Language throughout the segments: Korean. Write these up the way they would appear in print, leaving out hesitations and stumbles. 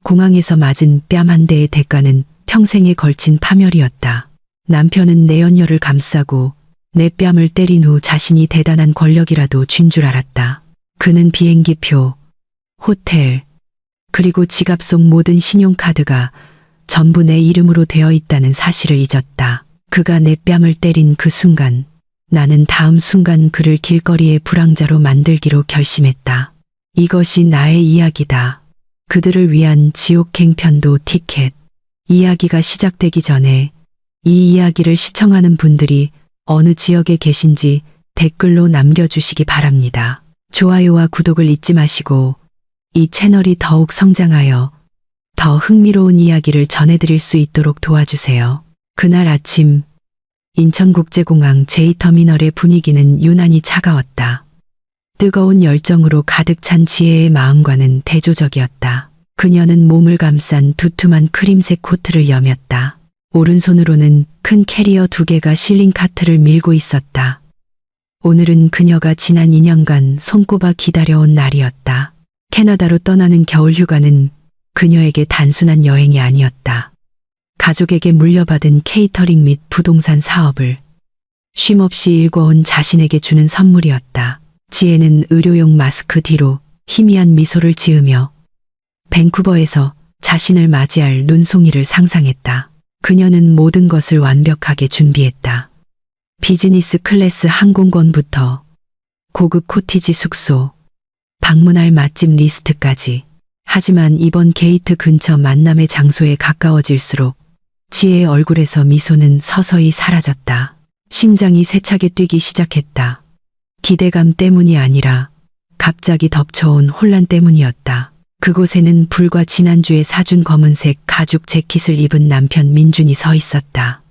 공항에서 맞은 뺨 한 대의 대가는 평생에 걸친 파멸이었다. 남편은 내연녀를 감싸고 내 뺨을 때린 후 자신이 대단한 권력이라도 쥔 줄 알았다. 그는 비행기표, 호텔, 그리고 지갑 속 모든 신용카드가 전부 내 이름으로 되어 있다는 사실을 잊었다. 그가 내 뺨을 때린 그 순간 나는 다음 순간 그를 길거리의 불황자로 만들기로 결심했다. 이것이 나의 이야기다. 그들을 위한 지옥행 편도 티켓. 이야기가 시작되기 전에 이 이야기를 시청하는 분들이 어느 지역에 계신지 댓글로 남겨주시기 바랍니다. 좋아요와 구독을 잊지 마시고 이 채널이 더욱 성장하여 더 흥미로운 이야기를 전해드릴 수 있도록 도와주세요. 그날 아침 인천국제공항 제2터미널의 분위기는 유난히 차가웠다. 뜨거운 열정으로 가득 찬 지혜의 마음과는 대조적이었다. 그녀는 몸을 감싼 두툼한 크림색 코트를 여몄다. 오른손으로는 큰 캐리어 2개가 실린 카트를 밀고 있었다. 오늘은 그녀가 지난 2년간 손꼽아 기다려온 날이었다. 캐나다로 떠나는 겨울휴가는 그녀에게 단순한 여행이 아니었다. 가족에게 물려받은 케이터링 및 부동산 사업을 쉼없이 일궈온 자신에게 주는 선물이었다. 지혜는 의료용 마스크 뒤로 희미한 미소를 지으며 밴쿠버에서 자신을 맞이할 눈송이를 상상했다. 그녀는 모든 것을 완벽하게 준비했다. 비즈니스 클래스 항공권부터 고급 코티지 숙소, 방문할 맛집 리스트까지. 하지만 이번 게이트 근처 만남의 장소에 가까워질수록 지혜의 얼굴에서 미소는 서서히 사라졌다. 심장이 세차게 뛰기 시작했다. 기대감 때문이 아니라 갑자기 덮쳐온 혼란 때문이었다. 그곳에는 불과 지난주에 사준 검은색 가죽 재킷을 입은 남편 민준이 서 있었다.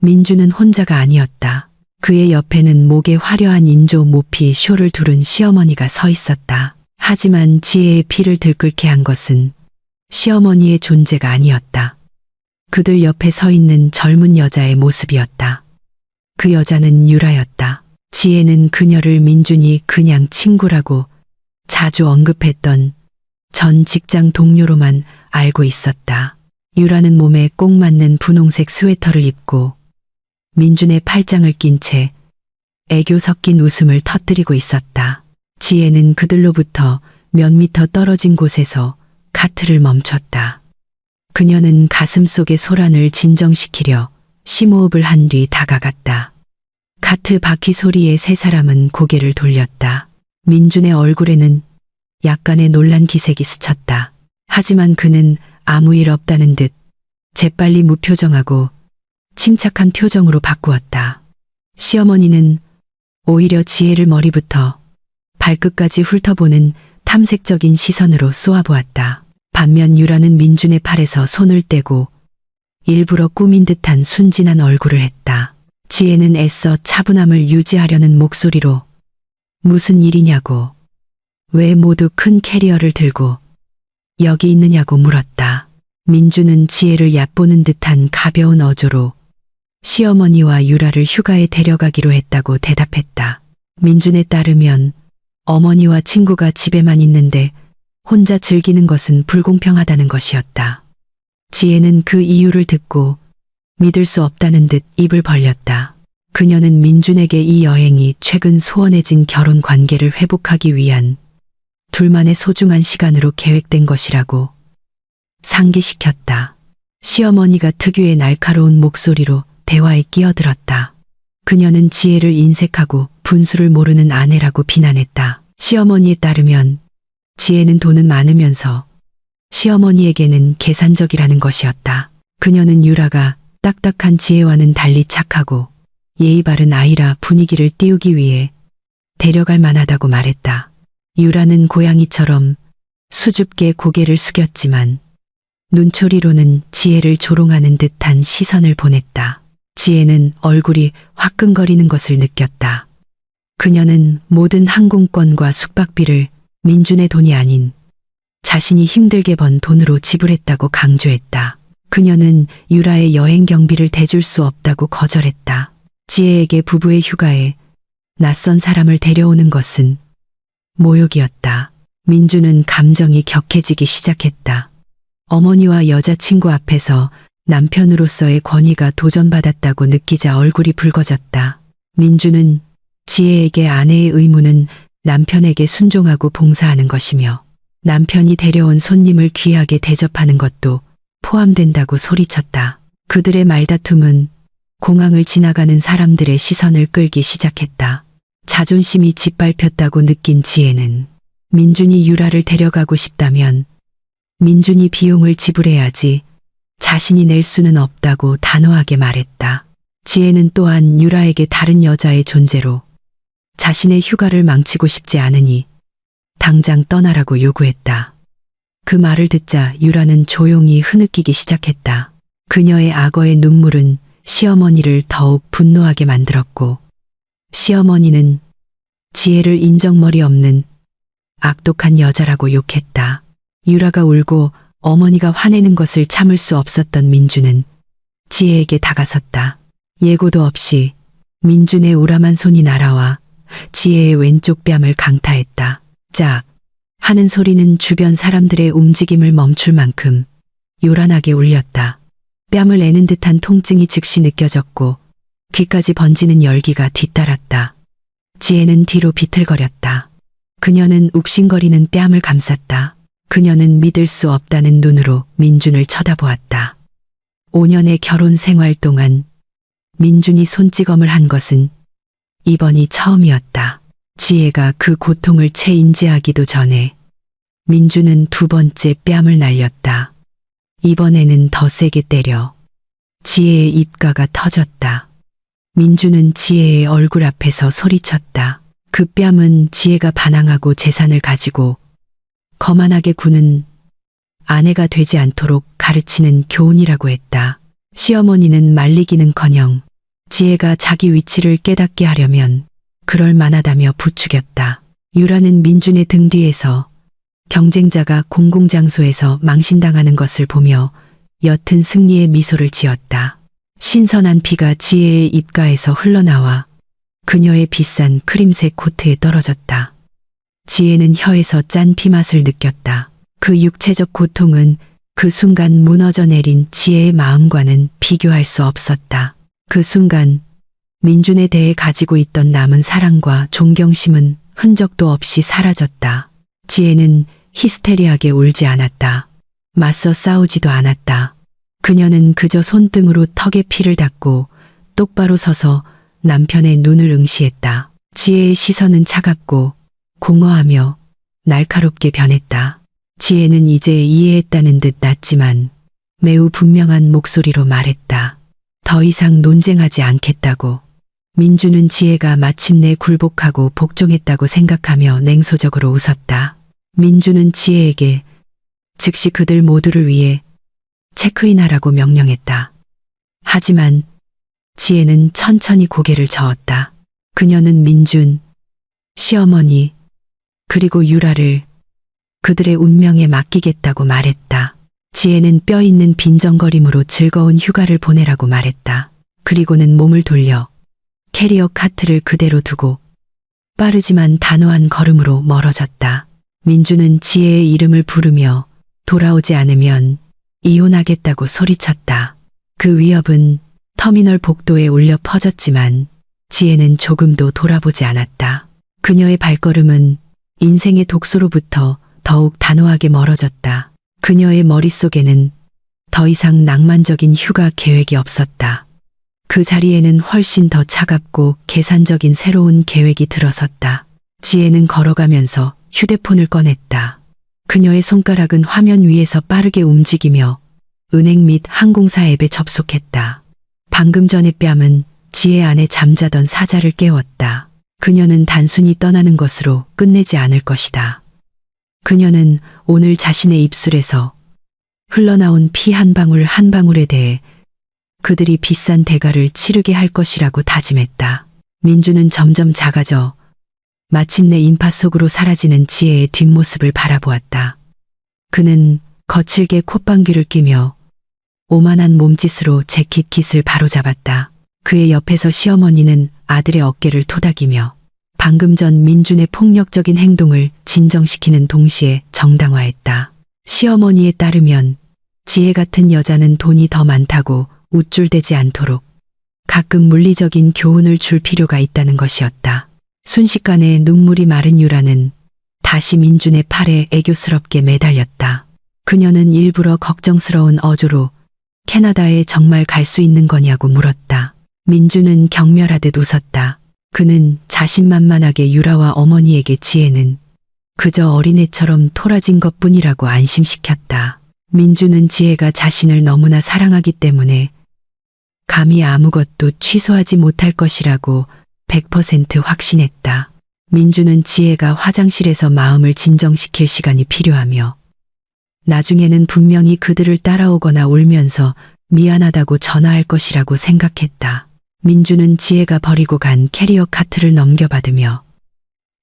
민준은 혼자가 아니었다. 그의 옆에는 목에 화려한 인조 모피 쇼를 두른 시어머니가 서 있었다. 하지만 지혜의 피를 들끓게 한 것은 시어머니의 존재가 아니었다. 그들 옆에 서 있는 젊은 여자의 모습이었다. 그 여자는 유라였다. 지혜는 그녀를 민준이 그냥 친구라고 자주 언급했던 전 직장 동료로만 알고 있었다. 유라는 몸에 꼭 맞는 분홍색 스웨터를 입고 민준의 팔짱을 낀 채 애교 섞인 웃음을 터뜨리고 있었다. 지혜는 그들로부터 몇 미터 떨어진 곳에서 카트를 멈췄다. 그녀는 가슴속의 소란을 진정시키려 심호흡을 한 뒤 다가갔다. 카트 바퀴 소리에 세 사람은 고개를 돌렸다. 민준의 얼굴에는 약간의 놀란 기색이 스쳤다. 하지만 그는 아무 일 없다는 듯 재빨리 무표정하고 침착한 표정으로 바꾸었다. 시어머니는 오히려 지혜를 머리부터 발끝까지 훑어보는 탐색적인 시선으로 쏘아보았다. 반면 유라는 민준의 팔에서 손을 떼고 일부러 꾸민 듯한 순진한 얼굴을 했다. 지혜는 애써 차분함을 유지하려는 목소리로 무슨 일이냐고, 왜 모두 큰 캐리어를 들고 여기 있느냐고 물었다. 민준은 지혜를 얕보는 듯한 가벼운 어조로 시어머니와 유라를 휴가에 데려가기로 했다고 대답했다. 민준에 따르면 어머니와 친구가 집에만 있는데 혼자 즐기는 것은 불공평하다는 것이었다. 지혜는 그 이유를 듣고 믿을 수 없다는 듯 입을 벌렸다. 그녀는 민준에게 이 여행이 최근 소원해진 결혼 관계를 회복하기 위한 둘만의 소중한 시간으로 계획된 것이라고 상기시켰다. 시어머니가 특유의 날카로운 목소리로 대화에 끼어들었다. 그녀는 지혜를 인색하고 분수를 모르는 아내라고 비난했다. 시어머니에 따르면 지혜는 돈은 많으면서 시어머니에게는 계산적이라는 것이었다. 그녀는 유라가 딱딱한 지혜와는 달리 착하고 예의 바른 아이라 분위기를 띄우기 위해 데려갈 만하다고 말했다. 유라는 고양이처럼 수줍게 고개를 숙였지만 눈초리로는 지혜를 조롱하는 듯한 시선을 보냈다. 지혜는 얼굴이 화끈거리는 것을 느꼈다. 그녀는 모든 항공권과 숙박비를 민준의 돈이 아닌 자신이 힘들게 번 돈으로 지불했다고 강조했다. 그녀는 유라의 여행 경비를 대줄 수 없다고 거절했다. 지혜에게 부부의 휴가에 낯선 사람을 데려오는 것은 모욕이었다. 민준은 감정이 격해지기 시작했다. 어머니와 여자친구 앞에서 남편으로서의 권위가 도전받았다고 느끼자 얼굴이 붉어졌다. 민주는 지혜에게 아내의 의무는 남편에게 순종하고 봉사하는 것이며 남편이 데려온 손님을 귀하게 대접하는 것도 포함된다고 소리쳤다. 그들의 말다툼은 공항을 지나가는 사람들의 시선을 끌기 시작했다. 자존심이 짓밟혔다고 느낀 지혜는 민준이 유라를 데려가고 싶다면 민준이 비용을 지불해야지 자신이 낼 수는 없다고 단호하게 말했다. 지혜는 또한 유라에게 다른 여자의 존재로 자신의 휴가를 망치고 싶지 않으니 당장 떠나라고 요구했다. 그 말을 듣자 유라는 조용히 흐느끼기 시작했다. 그녀의 악어의 눈물은 시어머니를 더욱 분노하게 만들었고 시어머니는 지혜를 인정머리 없는 악독한 여자라고 욕했다. 유라가 울고 어머니가 화내는 것을 참을 수 없었던 민주는 지혜에게 다가섰다. 예고도 없이 민준의 우람한 손이 날아와 지혜의 왼쪽 뺨을 강타했다. 짝 하는 소리는 주변 사람들의 움직임을 멈출 만큼 요란하게 울렸다. 뺨을 애는 듯한 통증이 즉시 느껴졌고 귀까지 번지는 열기가 뒤따랐다. 지혜는 뒤로 비틀거렸다. 그녀는 욱신거리는 뺨을 감쌌다. 그녀는 믿을 수 없다는 눈으로 민준을 쳐다보았다. 5년의 결혼 생활 동안 민준이 손찌검을 한 것은 이번이 처음이었다. 지혜가 그 고통을 채 인지하기도 전에 민준은 두 번째 뺨을 날렸다. 이번에는 더 세게 때려 지혜의 입가가 터졌다. 민준은 지혜의 얼굴 앞에서 소리쳤다. 그 뺨은 지혜가 반항하고 재산을 가지고 거만하게 구는 아내가 되지 않도록 가르치는 교훈이라고 했다. 시어머니는 말리기는커녕 지혜가 자기 위치를 깨닫게 하려면 그럴 만하다며 부추겼다. 유라는 민준의 등 뒤에서 경쟁자가 공공장소에서 망신당하는 것을 보며 옅은 승리의 미소를 지었다. 신선한 피가 지혜의 입가에서 흘러나와 그녀의 비싼 크림색 코트에 떨어졌다. 지혜는 혀에서 짠 피맛을 느꼈다. 그 육체적 고통은 그 순간 무너져 내린 지혜의 마음과는 비교할 수 없었다. 그 순간 민준에 대해 가지고 있던 남은 사랑과 존경심은 흔적도 없이 사라졌다. 지혜는 히스테리하게 울지 않았다. 맞서 싸우지도 않았다. 그녀는 그저 손등으로 턱에 피를 닦고 똑바로 서서 남편의 눈을 응시했다. 지혜의 시선은 차갑고 공허하며 날카롭게 변했다. 지혜는 이제 이해했다는 듯 났지만 매우 분명한 목소리로 말했다. 더 이상 논쟁하지 않겠다고. 민주는 지혜가 마침내 굴복하고 복종했다고 생각하며 냉소적으로 웃었다. 민주는 지혜에게 즉시 그들 모두를 위해 체크인하라고 명령했다. 하지만 지혜는 천천히 고개를 저었다. 그녀는 민준, 시어머니, 그리고 유라를 그들의 운명에 맡기겠다고 말했다. 지혜는 뼈 있는 빈정거림으로 즐거운 휴가를 보내라고 말했다. 그리고는 몸을 돌려 캐리어 카트를 그대로 두고 빠르지만 단호한 걸음으로 멀어졌다. 민주는 지혜의 이름을 부르며 돌아오지 않으면 이혼하겠다고 소리쳤다. 그 위협은 터미널 복도에 울려 퍼졌지만 지혜는 조금도 돌아보지 않았다. 그녀의 발걸음은 인생의 독소로부터 더욱 단호하게 멀어졌다. 그녀의 머릿속에는 더 이상 낭만적인 휴가 계획이 없었다. 그 자리에는 훨씬 더 차갑고 계산적인 새로운 계획이 들어섰다. 지혜는 걸어가면서 휴대폰을 꺼냈다. 그녀의 손가락은 화면 위에서 빠르게 움직이며 은행 및 항공사 앱에 접속했다. 방금 전의 뺨은 지혜 안에 잠자던 사자를 깨웠다. 그녀는 단순히 떠나는 것으로 끝내지 않을 것이다. 그녀는 오늘 자신의 입술에서 흘러나온 피 한 방울 한 방울에 대해 그들이 비싼 대가를 치르게 할 것이라고 다짐했다. 민주는 점점 작아져 마침내 인파 속으로 사라지는 지혜의 뒷모습을 바라보았다. 그는 거칠게 콧방귀를 뀌며 오만한 몸짓으로 재킷깃을 바로잡았다. 그의 옆에서 시어머니는 아들의 어깨를 토닥이며 방금 전 민준의 폭력적인 행동을 진정시키는 동시에 정당화했다. 시어머니에 따르면 지혜 같은 여자는 돈이 더 많다고 우쭐대지 않도록 가끔 물리적인 교훈을 줄 필요가 있다는 것이었다. 순식간에 눈물이 마른 유라는 다시 민준의 팔에 애교스럽게 매달렸다. 그녀는 일부러 걱정스러운 어조로 캐나다에 정말 갈 수 있는 거냐고 물었다. 민준은 경멸하듯 웃었다. 그는 자신만만하게 유라와 어머니에게 지혜는 그저 어린애처럼 토라진 것뿐이라고 안심시켰다. 민준은 지혜가 자신을 너무나 사랑하기 때문에 감히 아무것도 취소하지 못할 것이라고 100% 확신했다. 민준은 지혜가 화장실에서 마음을 진정시킬 시간이 필요하며 나중에는 분명히 그들을 따라오거나 울면서 미안하다고 전화할 것이라고 생각했다. 민준은 지혜가 버리고 간 캐리어 카트를 넘겨받으며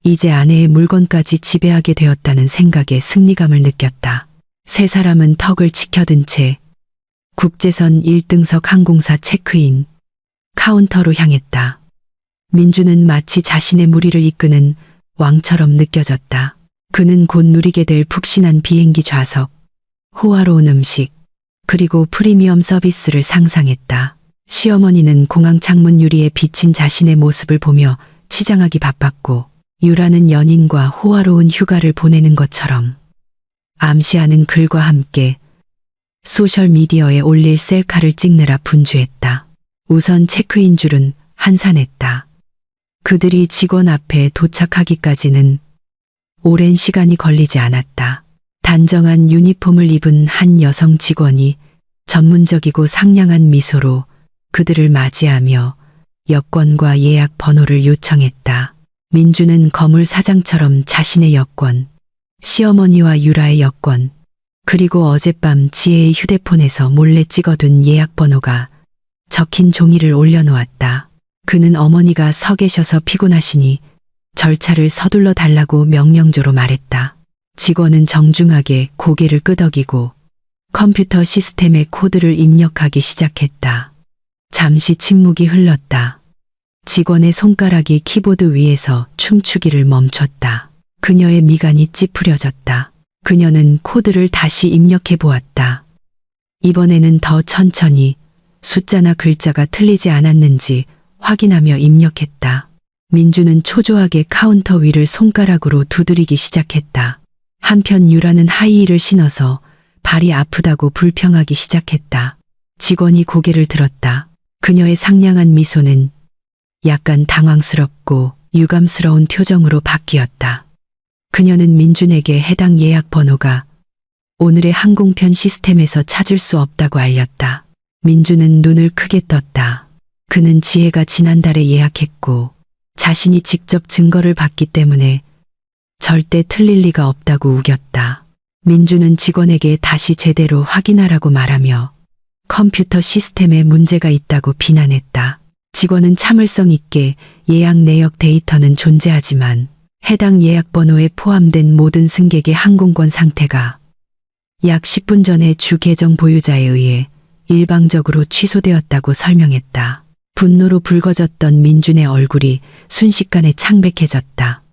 이제 아내의 물건까지 지배하게 되었다는 생각에 승리감을 느꼈다. 세 사람은 턱을 치켜든 채 국제선 1등석 항공사 체크인 카운터로 향했다. 민준은 마치 자신의 무리를 이끄는 왕처럼 느껴졌다. 그는 곧 누리게 될 푹신한 비행기 좌석, 호화로운 음식, 그리고 프리미엄 서비스를 상상했다. 시어머니는 공항 창문 유리에 비친 자신의 모습을 보며 치장하기 바빴고 유라는 연인과 호화로운 휴가를 보내는 것처럼 암시하는 글과 함께 소셜미디어에 올릴 셀카를 찍느라 분주했다. 우선 체크인 줄은 한산했다. 그들이 직원 앞에 도착하기까지는 오랜 시간이 걸리지 않았다. 단정한 유니폼을 입은 한 여성 직원이 전문적이고 상냥한 미소로 그들을 맞이하며 여권과 예약 번호를 요청했다. 민주는 거물 사장처럼 자신의 여권, 시어머니와 유라의 여권, 그리고 어젯밤 지혜의 휴대폰에서 몰래 찍어둔 예약 번호가 적힌 종이를 올려놓았다. 그는 어머니가 서 계셔서 피곤하시니 절차를 서둘러 달라고 명령조로 말했다. 직원은 정중하게 고개를 끄덕이고 컴퓨터 시스템에 코드를 입력하기 시작했다. 잠시 침묵이 흘렀다. 직원의 손가락이 키보드 위에서 춤추기를 멈췄다. 그녀의 미간이 찌푸려졌다. 그녀는 코드를 다시 입력해 보았다. 이번에는 더 천천히 숫자나 글자가 틀리지 않았는지 확인하며 입력했다. 민주는 초조하게 카운터 위를 손가락으로 두드리기 시작했다. 한편 유라는 하이힐을 신어서 발이 아프다고 불평하기 시작했다. 직원이 고개를 들었다. 그녀의 상냥한 미소는 약간 당황스럽고 유감스러운 표정으로 바뀌었다. 그녀는 민준에게 해당 예약 번호가 오늘의 항공편 시스템에서 찾을 수 없다고 알렸다. 민준은 눈을 크게 떴다. 그는 지혜가 지난달에 예약했고 자신이 직접 증거를 봤기 때문에 절대 틀릴 리가 없다고 우겼다. 민준은 직원에게 다시 제대로 확인하라고 말하며 컴퓨터 시스템에 문제가 있다고 비난했다. 직원은 참을성 있게 예약 내역 데이터는 존재하지만 해당 예약 번호에 포함된 모든 승객의 항공권 상태가 약 10분 전에 주 계정 보유자에 의해 일방적으로 취소되었다고 설명했다. 분노로 붉어졌던 민준의 얼굴이 순식간에 창백해졌다.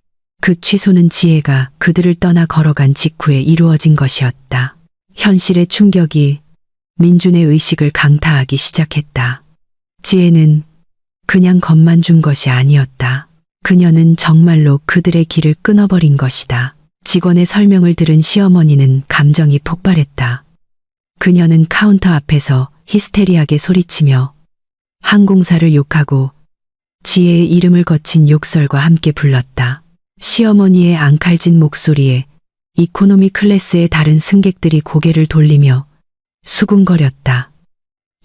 그 취소는 지혜가 그들을 떠나 걸어간 직후에 이루어진 것이었다. 현실의 충격이 민준의 의식을 강타하기 시작했다. 지혜는 그냥 겁만 준 것이 아니었다. 그녀는 정말로 그들의 길을 끊어버린 것이다. 직원의 설명을 들은 시어머니는 감정이 폭발했다. 그녀는 카운터 앞에서 히스테리하게 소리치며 항공사를 욕하고 지혜의 이름을 거친 욕설과 함께 불렀다. 시어머니의 앙칼진 목소리에 이코노미 클래스의 다른 승객들이 고개를 돌리며 수군거렸다.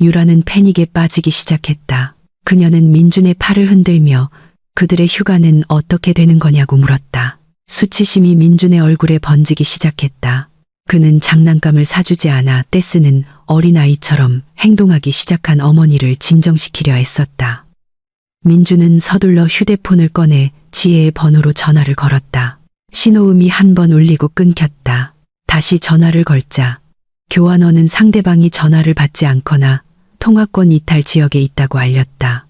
유라는 패닉에 빠지기 시작했다. 그녀는 민준의 팔을 흔들며 그들의 휴가는 어떻게 되는 거냐고 물었다. 수치심이 민준의 얼굴에 번지기 시작했다. 그는 장난감을 사주지 않아 떼쓰는 어린아이처럼 행동하기 시작한 어머니를 진정시키려 애썼다. 민준은 서둘러 휴대폰을 꺼내 지혜의 번호로 전화를 걸었다. 신호음이 한 번 울리고 끊겼다. 다시 전화를 걸자 교환원은 상대방이 전화를 받지 않거나 통화권 이탈 지역에 있다고 알렸다.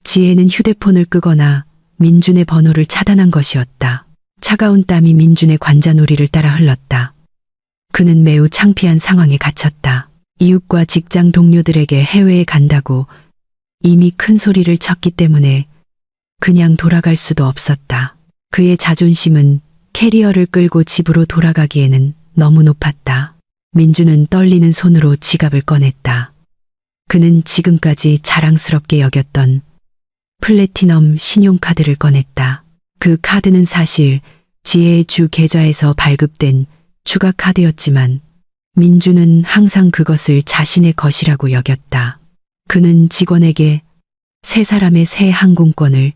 지혜는 휴대폰을 끄거나 민준의 번호를 차단한 것이었다. 차가운 땀이 민준의 관자놀이를 따라 흘렀다. 그는 매우 창피한 상황에 갇혔다. 이웃과 직장 동료들에게 해외에 간다고 이미 큰 소리를 쳤기 때문에 그냥 돌아갈 수도 없었다. 그의 자존심은 캐리어를 끌고 집으로 돌아가기에는 너무 높았다. 민주는 떨리는 손으로 지갑을 꺼냈다. 그는 지금까지 자랑스럽게 여겼던 플래티넘 신용카드를 꺼냈다. 그 카드는 사실 지혜의 주 계좌에서 발급된 추가 카드였지만 민주는 항상 그것을 자신의 것이라고 여겼다. 그는 직원에게 세 사람의 새 항공권을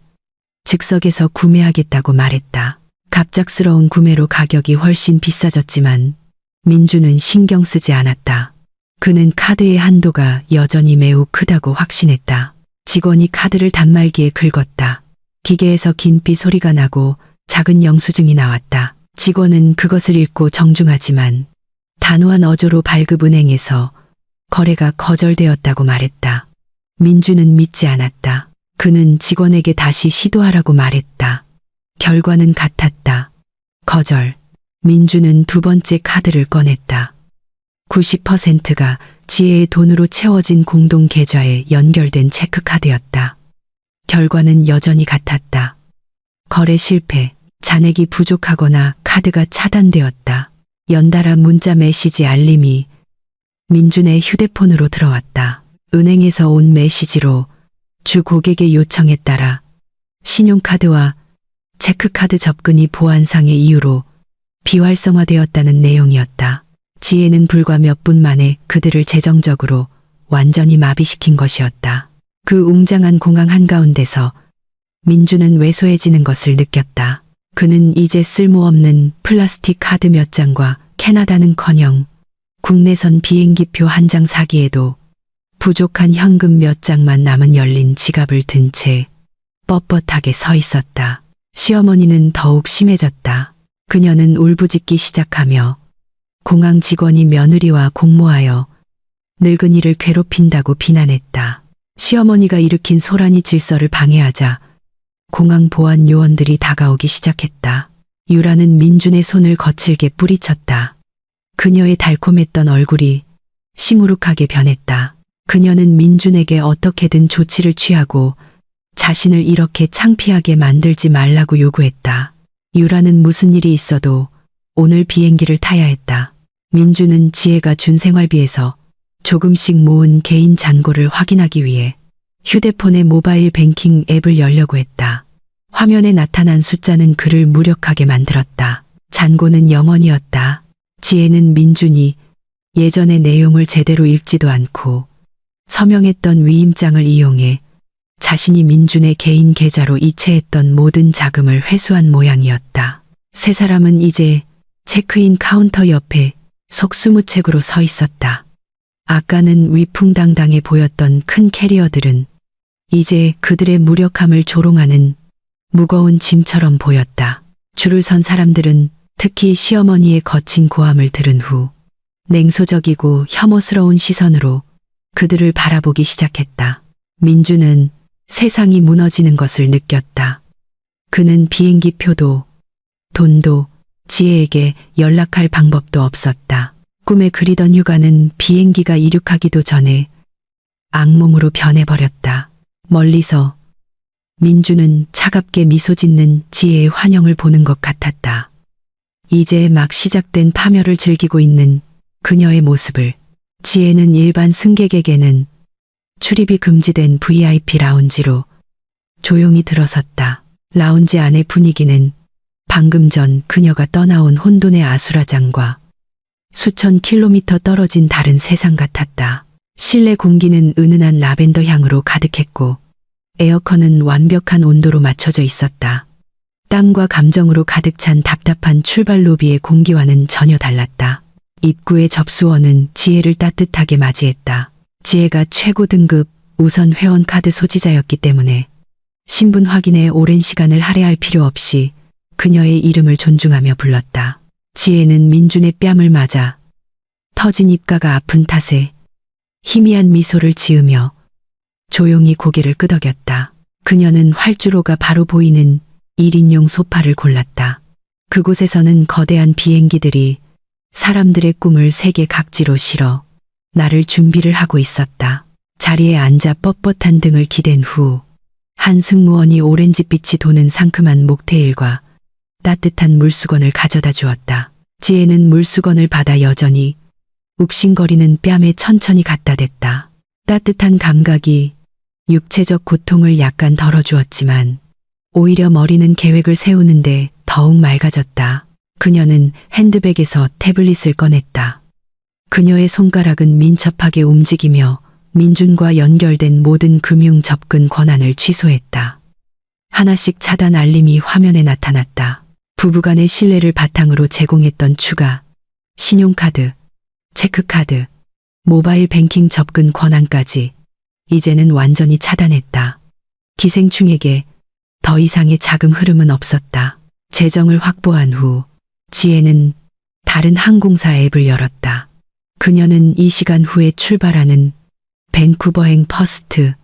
즉석에서 구매하겠다고 말했다. 갑작스러운 구매로 가격이 훨씬 비싸졌지만 민주는 신경 쓰지 않았다. 그는 카드의 한도가 여전히 매우 크다고 확신했다. 직원이 카드를 단말기에 긁었다. 기계에서 긴삐 소리가 나고 작은 영수증이 나왔다. 직원은 그것을 읽고 정중하지만 단호한 어조로 발급은행에서 거래가 거절되었다고 말했다. 민주는 믿지 않았다. 그는 직원에게 다시 시도하라고 말했다. 결과는 같았다. 거절. 민주는 두 번째 카드를 꺼냈다. 90%가 지혜의 돈으로 채워진 공동 계좌에 연결된 체크카드였다. 결과는 여전히 같았다. 거래 실패, 잔액이 부족하거나 카드가 차단되었다. 연달아 문자 메시지 알림이 민준의 휴대폰으로 들어왔다. 은행에서 온 메시지로 주 고객의 요청에 따라 신용카드와 체크카드 접근이 보안상의 이유로 비활성화되었다는 내용이었다. 지혜는 불과 몇 분 만에 그들을 재정적으로 완전히 마비시킨 것이었다. 그 웅장한 공항 한가운데서 민주는 왜소해지는 것을 느꼈다. 그는 이제 쓸모없는 플라스틱 카드 몇 장과 캐나다는커녕 국내선 비행기표 한 장 사기에도 부족한 현금 몇 장만 남은 열린 지갑을 든 채 뻣뻣하게 서 있었다. 시어머니는 더욱 심해졌다. 그녀는 울부짖기 시작하며 공항 직원이 며느리와 공모하여 늙은이를 괴롭힌다고 비난했다. 시어머니가 일으킨 소란이 질서를 방해하자 공항 보안 요원들이 다가오기 시작했다. 유라는 민준의 손을 거칠게 뿌리쳤다. 그녀의 달콤했던 얼굴이 시무룩하게 변했다. 그녀는 민준에게 어떻게든 조치를 취하고 자신을 이렇게 창피하게 만들지 말라고 요구했다. 유라는 무슨 일이 있어도 오늘 비행기를 타야 했다. 민준은 지혜가 준 생활비에서 조금씩 모은 개인 잔고를 확인하기 위해 휴대폰의 모바일 뱅킹 앱을 열려고 했다. 화면에 나타난 숫자는 그를 무력하게 만들었다. 잔고는 0원이었다. 지혜는 민준이 예전의 내용을 제대로 읽지도 않고 서명했던 위임장을 이용해 자신이 민준의 개인 계좌로 이체했던 모든 자금을 회수한 모양이었다. 세 사람은 이제 체크인 카운터 옆에 속수무책으로 서 있었다. 아까는 위풍당당해 보였던 큰 캐리어들은 이제 그들의 무력함을 조롱하는 무거운 짐처럼 보였다. 줄을 선 사람들은 특히 시어머니의 거친 고함을 들은 후 냉소적이고 혐오스러운 시선으로 그들을 바라보기 시작했다. 민주는 세상이 무너지는 것을 느꼈다. 그는 비행기 표도, 돈도, 지혜에게 연락할 방법도 없었다. 꿈에 그리던 휴가는 비행기가 이륙하기도 전에 악몽으로 변해버렸다. 멀리서 민주는 차갑게 미소 짓는 지혜의 환영을 보는 것 같았다. 이제 막 시작된 파멸을 즐기고 있는 그녀의 모습을. 지혜는 일반 승객에게는 출입이 금지된 VIP 라운지로 조용히 들어섰다. 라운지 안의 분위기는 방금 전 그녀가 떠나온 혼돈의 아수라장과 수천 킬로미터 떨어진 다른 세상 같았다. 실내 공기는 은은한 라벤더 향으로 가득했고 에어컨은 완벽한 온도로 맞춰져 있었다. 땀과 감정으로 가득 찬 답답한 출발 로비의 공기와는 전혀 달랐다. 입구의 접수원은 지혜를 따뜻하게 맞이했다. 지혜가 최고 등급 우선 회원 카드 소지자였기 때문에 신분 확인에 오랜 시간을 할애할 필요 없이 그녀의 이름을 존중하며 불렀다. 지혜는 민준의 뺨을 맞아 터진 입가가 아픈 탓에 희미한 미소를 지으며 조용히 고개를 끄덕였다. 그녀는 활주로가 바로 보이는 1인용 소파를 골랐다. 그곳에서는 거대한 비행기들이 사람들의 꿈을 세계 각지로 실어 나를 준비를 하고 있었다. 자리에 앉아 뻣뻣한 등을 기댄 후 한 승무원이 오렌지빛이 도는 상큼한 목테일과 따뜻한 물수건을 가져다 주었다. 지혜는 물수건을 받아 여전히 욱신거리는 뺨에 천천히 갖다 댔다. 따뜻한 감각이 육체적 고통을 약간 덜어주었지만 오히려 머리는 계획을 세우는데 더욱 맑아졌다. 그녀는 핸드백에서 태블릿을 꺼냈다. 그녀의 손가락은 민첩하게 움직이며 민준과 연결된 모든 금융 접근 권한을 취소했다. 하나씩 차단 알림이 화면에 나타났다. 부부간의 신뢰를 바탕으로 제공했던 추가, 신용카드, 체크카드, 모바일 뱅킹 접근 권한까지 이제는 완전히 차단했다. 기생충에게 더 이상의 자금 흐름은 없었다. 재정을 확보한 후 지혜는 다른 항공사 앱을 열었다. 그녀는 이 시간 후에 출발하는 밴쿠버행 퍼스트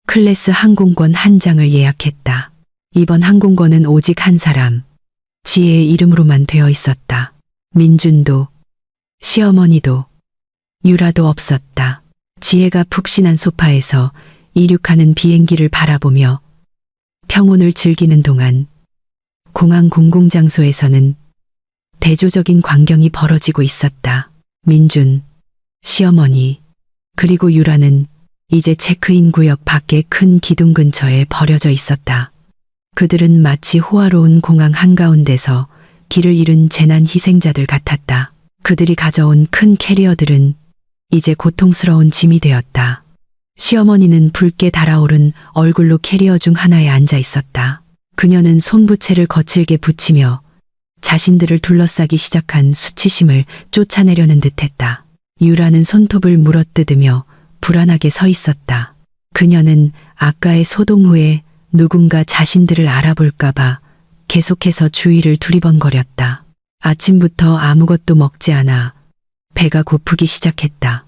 클래스 항공권 한 장을 예약했다. 이번 항공권은 오직 한 사람, 지혜의 이름으로만 되어 있었다. 민준도, 시어머니도, 유라도 없었다. 지혜가 푹신한 소파에서 이륙하는 비행기를 바라보며 평온을 즐기는 동안 공항 공공장소에서는 대조적인 광경이 벌어지고 있었다. 민준, 시어머니, 그리고 유라는 이제 체크인 구역 밖의 큰 기둥 근처에 버려져 있었다. 그들은 마치 호화로운 공항 한가운데서 길을 잃은 재난 희생자들 같았다. 그들이 가져온 큰 캐리어들은 이제 고통스러운 짐이 되었다. 시어머니는 붉게 달아오른 얼굴로 캐리어 중 하나에 앉아 있었다. 그녀는 손부채를 거칠게 붙이며 자신들을 둘러싸기 시작한 수치심을 쫓아내려는 듯했다. 유라는 손톱을 물어뜯으며 불안하게 서 있었다. 그녀는 아까의 소동 후에 누군가 자신들을 알아볼까봐 계속해서 주위를 두리번거렸다. 아침부터 아무것도 먹지 않아 배가 고프기 시작했다.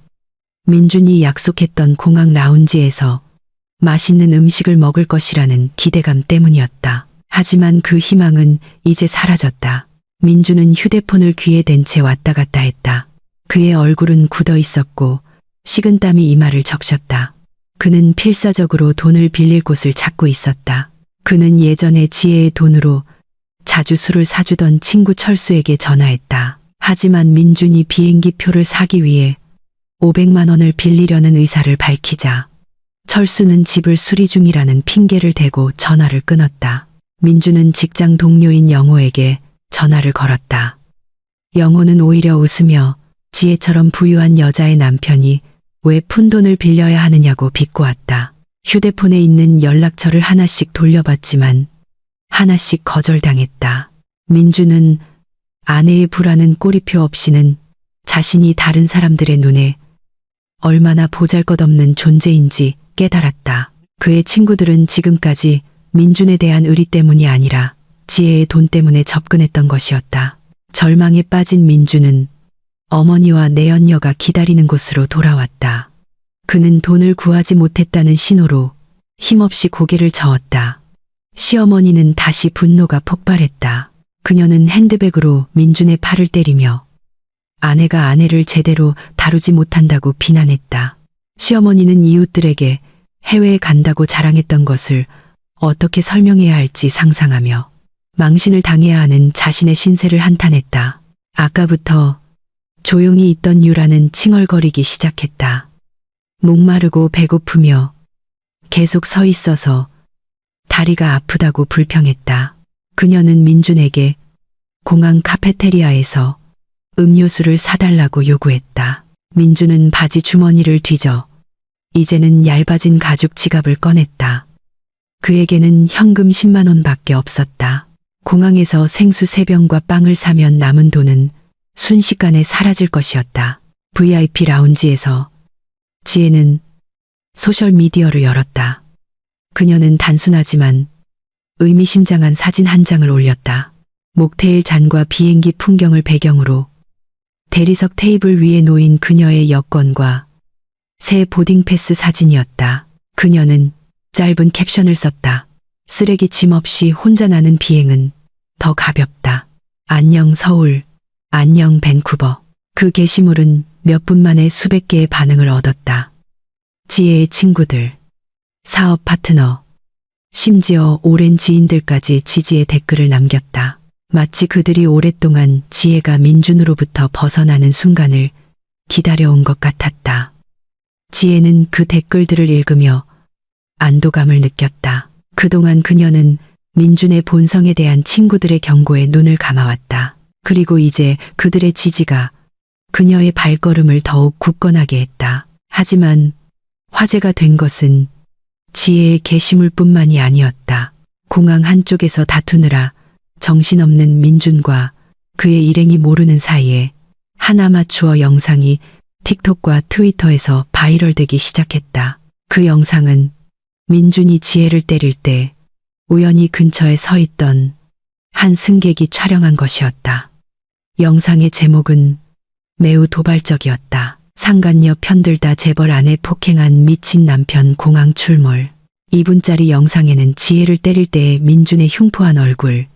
민준이 약속했던 공항 라운지에서 맛있는 음식을 먹을 것이라는 기대감 때문이었다. 하지만 그 희망은 이제 사라졌다. 민준은 휴대폰을 귀에 댄 채 왔다 갔다 했다. 그의 얼굴은 굳어 있었고 식은땀이 이마를 적셨다. 그는 필사적으로 돈을 빌릴 곳을 찾고 있었다. 그는 예전에 지혜의 돈으로 자주 술을 사주던 친구 철수에게 전화했다. 하지만 민준이 비행기 표를 사기 위해 500만 원을 빌리려는 의사를 밝히자 철수는 집을 수리 중이라는 핑계를 대고 전화를 끊었다. 민준은 직장 동료인 영호에게 전화를 걸었다. 영호는 오히려 웃으며 지혜처럼 부유한 여자의 남편이 왜 푼돈을 빌려야 하느냐고 비꼬았다. 휴대폰에 있는 연락처를 하나씩 돌려봤지만 하나씩 거절당했다. 민준은 아내의 불안은 꼬리표 없이는 자신이 다른 사람들의 눈에 얼마나 보잘것없는 존재인지 깨달았다. 그의 친구들은 지금까지 민준에 대한 의리 때문이 아니라 지혜의 돈 때문에 접근했던 것이었다. 절망에 빠진 민준은 어머니와 내연녀가 기다리는 곳으로 돌아왔다. 그는 돈을 구하지 못했다는 신호로 힘없이 고개를 저었다. 시어머니는 다시 분노가 폭발했다. 그녀는 핸드백으로 민준의 팔을 때리며 아내가 아내를 제대로 다루지 못한다고 비난했다. 시어머니는 이웃들에게 해외에 간다고 자랑했던 것을 어떻게 설명해야 할지 상상하며 망신을 당해야 하는 자신의 신세를 한탄했다. 아까부터 조용히 있던 유라는 칭얼거리기 시작했다. 목마르고 배고프며 계속 서 있어서 다리가 아프다고 불평했다. 그녀는 민준에게 공항 카페테리아에서 음료수를 사달라고 요구했다. 민준은 바지 주머니를 뒤져 이제는 얇아진 가죽 지갑을 꺼냈다. 그에게는 현금 10만 원밖에 없었다. 공항에서 생수 3병과 빵을 사면 남은 돈은 순식간에 사라질 것이었다. VIP 라운지에서 지혜는 소셜미디어를 열었다. 그녀는 단순하지만 의미심장한 사진 한 장을 올렸다. 목테일 잔과 비행기 풍경을 배경으로 대리석 테이블 위에 놓인 그녀의 여권과 새 보딩패스 사진이었다. 그녀는 짧은 캡션을 썼다. 쓰레기 짐 없이 혼자 나는 비행은 더 가볍다. 안녕 서울, 안녕 밴쿠버. 그 게시물은 몇 분 만에 수백 개의 반응을 얻었다. 지혜의 친구들, 사업 파트너, 심지어 오랜 지인들까지 지지의 댓글을 남겼다. 마치 그들이 오랫동안 지혜가 민준으로부터 벗어나는 순간을 기다려온 것 같았다. 지혜는 그 댓글들을 읽으며 안도감을 느꼈다. 그동안 그녀는 민준의 본성에 대한 친구들의 경고에 눈을 감아왔다. 그리고 이제 그들의 지지가 그녀의 발걸음을 더욱 굳건하게 했다. 하지만 화제가 된 것은 지혜의 게시물뿐만이 아니었다. 공항 한쪽에서 다투느라 정신없는 민준과 그의 일행이 모르는 사이에 한 아마추어 영상이 틱톡과 트위터에서 바이럴되기 시작했다. 그 영상은 민준이 지혜를 때릴 때 우연히 근처에 서 있던 한 승객이 촬영한 것이었다. 영상의 제목은 매우 도발적이었다. 상간녀 편들다 재벌 아내 폭행한 미친 남편 공항 출몰. 2분짜리 영상에는 지혜를 때릴 때의 민준의 흉포한 얼굴,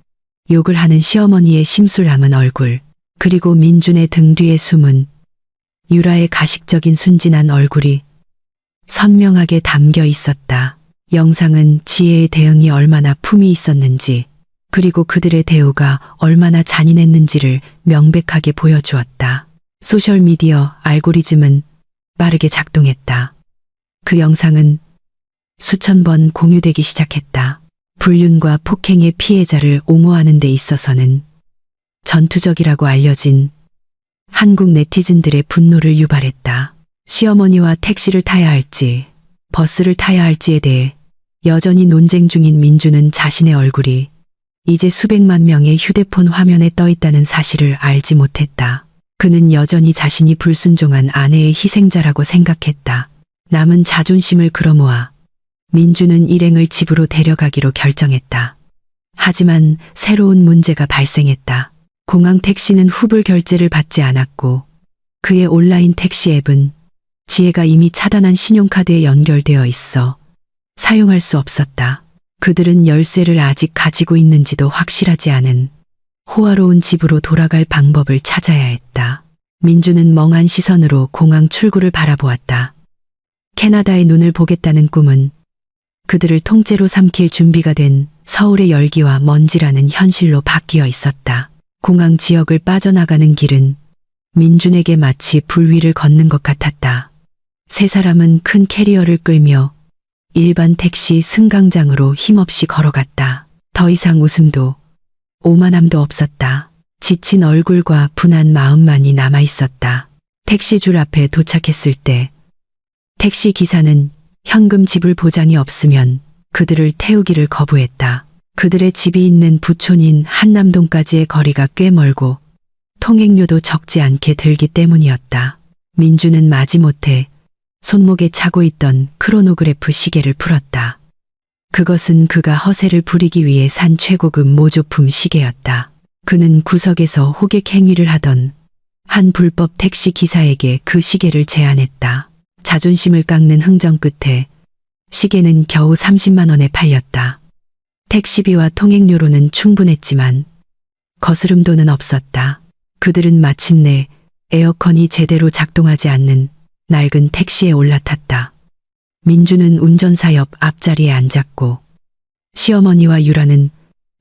욕을 하는 시어머니의 심술 남은 얼굴, 그리고 민준의 등 뒤에 숨은 유라의 가식적인 순진한 얼굴이 선명하게 담겨 있었다. 영상은 지혜의 대응이 얼마나 품이 있었는지, 그리고 그들의 대우가 얼마나 잔인했는지를 명백하게 보여주었다. 소셜미디어 알고리즘은 빠르게 작동했다. 그 영상은 수천 번 공유되기 시작했다. 불륜과 폭행의 피해자를 옹호하는 데 있어서는 전투적이라고 알려진 한국 네티즌들의 분노를 유발했다. 시어머니와 택시를 타야 할지, 버스를 타야 할지에 대해 여전히 논쟁 중인 민준은 자신의 얼굴이 이제 수백만 명의 휴대폰 화면에 떠 있다는 사실을 알지 못했다. 그는 여전히 자신이 불순종한 아내의 희생자라고 생각했다. 남은 자존심을 끌어모아 민준은 일행을 집으로 데려가기로 결정했다. 하지만 새로운 문제가 발생했다. 공항 택시는 후불 결제를 받지 않았고 그의 온라인 택시 앱은 지혜가 이미 차단한 신용카드에 연결되어 있어 사용할 수 없었다. 그들은 열쇠를 아직 가지고 있는지도 확실하지 않은 호화로운 집으로 돌아갈 방법을 찾아야 했다. 민준은 멍한 시선으로 공항 출구를 바라보았다. 캐나다의 눈을 보겠다는 꿈은 그들을 통째로 삼킬 준비가 된 서울의 열기와 먼지라는 현실로 바뀌어 있었다. 공항 지역을 빠져나가는 길은 민준에게 마치 불 위를 걷는 것 같았다. 세 사람은 큰 캐리어를 끌며 일반 택시 승강장으로 힘없이 걸어갔다. 더 이상 웃음도 오만함도 없었다. 지친 얼굴과 분한 마음만이 남아 있었다. 택시줄 앞에 도착했을 때 택시 기사는 현금 지불 보장이 없으면 그들을 태우기를 거부했다. 그들의 집이 있는 부촌인 한남동까지의 거리가 꽤 멀고 통행료도 적지 않게 들기 때문이었다. 민준은 마지못해 손목에 차고 있던 크로노그래프 시계를 풀었다. 그것은 그가 허세를 부리기 위해 산 최고급 모조품 시계였다. 그는 구석에서 호객 행위를 하던 한 불법 택시 기사에게 그 시계를 제안했다. 자존심을 깎는 흥정 끝에 시계는 겨우 30만 원에 팔렸다. 택시비와 통행료로는 충분했지만 거스름 돈은 없었다. 그들은 마침내 에어컨이 제대로 작동하지 않는 낡은 택시에 올라탔다. 민준은 운전사 옆 앞자리에 앉았고 시어머니와 유라는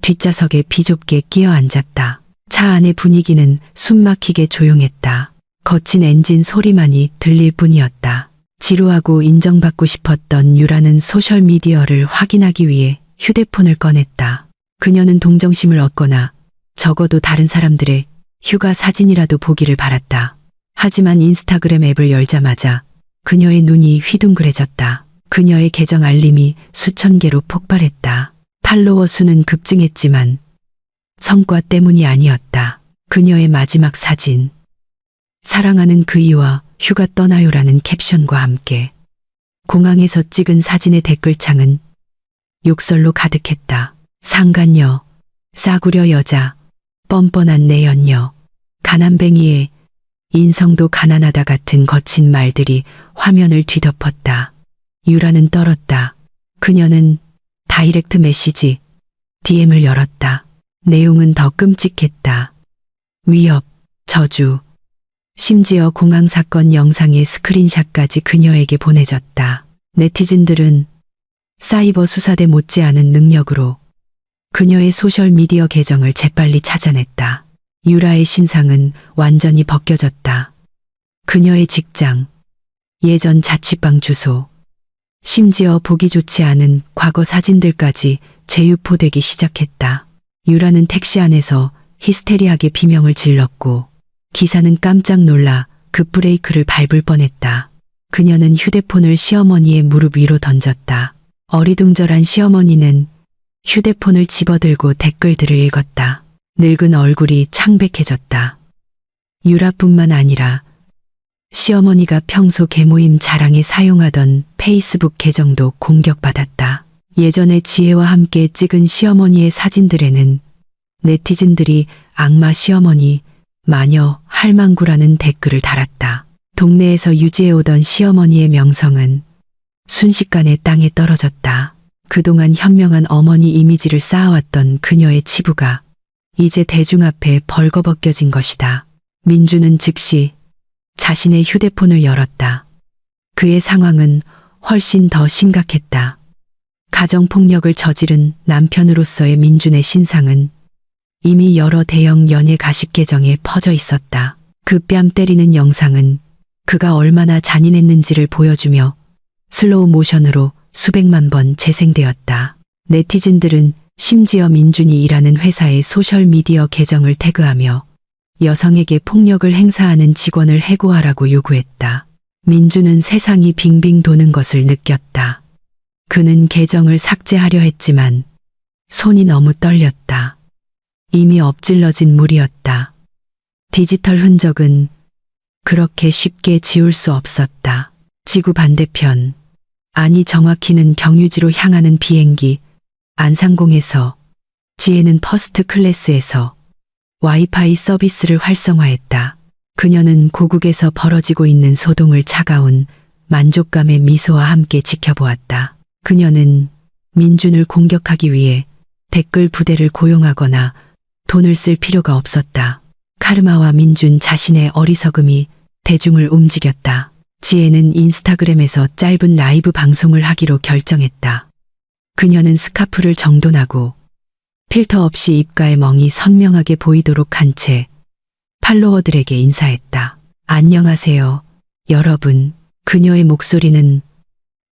뒷좌석에 비좁게 끼어 앉았다. 차 안의 분위기는 숨막히게 조용했다. 거친 엔진 소리만이 들릴 뿐이었다. 지루하고 인정받고 싶었던 유라는 소셜미디어를 확인하기 위해 휴대폰을 꺼냈다. 그녀는 동정심을 얻거나 적어도 다른 사람들의 휴가 사진이라도 보기를 바랐다. 하지만 인스타그램 앱을 열자마자 그녀의 눈이 휘둥그레졌다. 그녀의 계정 알림이 수천 개로 폭발했다. 팔로워 수는 급증했지만 성과 때문이 아니었다. 그녀의 마지막 사진. 사랑하는 그이와 휴가 떠나요라는 캡션과 함께 공항에서 찍은 사진의 댓글창은 욕설로 가득했다. 상간녀, 싸구려 여자, 뻔뻔한 내연녀, 가난뱅이의 인성도 가난하다 같은 거친 말들이 화면을 뒤덮었다. 유라는 떨었다. 그녀는 다이렉트 메시지, DM을 열었다. 내용은 더 끔찍했다. 위협, 저주, 심지어 공항 사건 영상의 스크린샷까지 그녀에게 보내졌다. 네티즌들은 사이버 수사대 못지않은 능력으로 그녀의 소셜미디어 계정을 재빨리 찾아냈다. 유라의 신상은 완전히 벗겨졌다. 그녀의 직장, 예전 자취방 주소, 심지어 보기 좋지 않은 과거 사진들까지 재유포되기 시작했다. 유라는 택시 안에서 히스테리하게 비명을 질렀고 기사는 깜짝 놀라 급브레이크를 밟을 뻔했다. 그녀는 휴대폰을 시어머니의 무릎 위로 던졌다. 어리둥절한 시어머니는 휴대폰을 집어들고 댓글들을 읽었다. 늙은 얼굴이 창백해졌다. 유라뿐만 아니라 시어머니가 평소 계모임 자랑에 사용하던 페이스북 계정도 공격받았다. 예전에 지혜와 함께 찍은 시어머니의 사진들에는 네티즌들이 악마 시어머니, 마녀, 할망구라는 댓글을 달았다. 동네에서 유지해오던 시어머니의 명성은 순식간에 땅에 떨어졌다. 그동안 현명한 어머니 이미지를 쌓아왔던 그녀의 치부가 이제 대중 앞에 벌거벗겨진 것이다. 민주는 즉시 자신의 휴대폰을 열었다. 그의 상황은 훨씬 더 심각했다. 가정폭력을 저지른 남편으로서의 민준의 신상은 이미 여러 대형 연예 가십 계정에 퍼져 있었다. 그 뺨 때리는 영상은 그가 얼마나 잔인했는지를 보여주며 슬로우 모션으로 수백만 번 재생되었다. 네티즌들은 심지어 민준이 일하는 회사의 소셜미디어 계정을 태그하며 여성에게 폭력을 행사하는 직원을 해고하라고 요구했다. 민준은 세상이 빙빙 도는 것을 느꼈다. 그는 계정을 삭제하려 했지만 손이 너무 떨렸다. 이미 엎질러진 물이었다. 디지털 흔적은 그렇게 쉽게 지울 수 없었다. 지구 반대편, 아니 정확히는 경유지로 향하는 비행기, 안상공에서 지혜는 퍼스트 클래스에서 와이파이 서비스를 활성화했다. 그녀는 고국에서 벌어지고 있는 소동을 차가운 만족감의 미소와 함께 지켜보았다. 그녀는 민준을 공격하기 위해 댓글 부대를 고용하거나 돈을 쓸 필요가 없었다. 카르마와 민준 자신의 어리석음이 대중을 움직였다. 지혜는 인스타그램에서 짧은 라이브 방송을 하기로 결정했다. 그녀는 스카프를 정돈하고 필터 없이 입가에 멍이 선명하게 보이도록 한 채 팔로워들에게 인사했다. 안녕하세요, 여러분. 그녀의 목소리는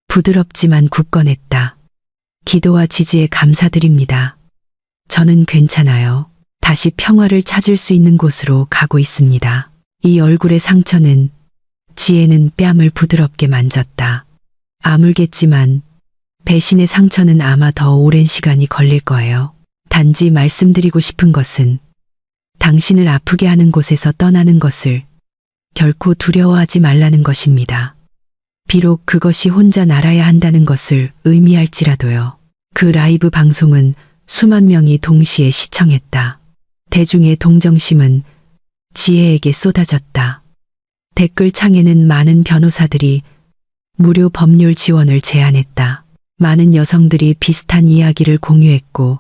부드럽지만 굳건했다. 기도와 지지에 감사드립니다. 저는 괜찮아요. 다시 평화를 찾을 수 있는 곳으로 가고 있습니다. 이 얼굴의 상처는 지혜는 뺨을 부드럽게 만졌다. 아물겠지만 배신의 상처는 아마 더 오랜 시간이 걸릴 거예요. 단지 말씀드리고 싶은 것은 당신을 아프게 하는 곳에서 떠나는 것을 결코 두려워하지 말라는 것입니다. 비록 그것이 혼자 날아야 한다는 것을 의미할지라도요. 그 라이브 방송은 수만 명이 동시에 시청했다. 대중의 동정심은 지혜에게 쏟아졌다. 댓글창에는 많은 변호사들이 무료 법률 지원을 제안했다. 많은 여성들이 비슷한 이야기를 공유했고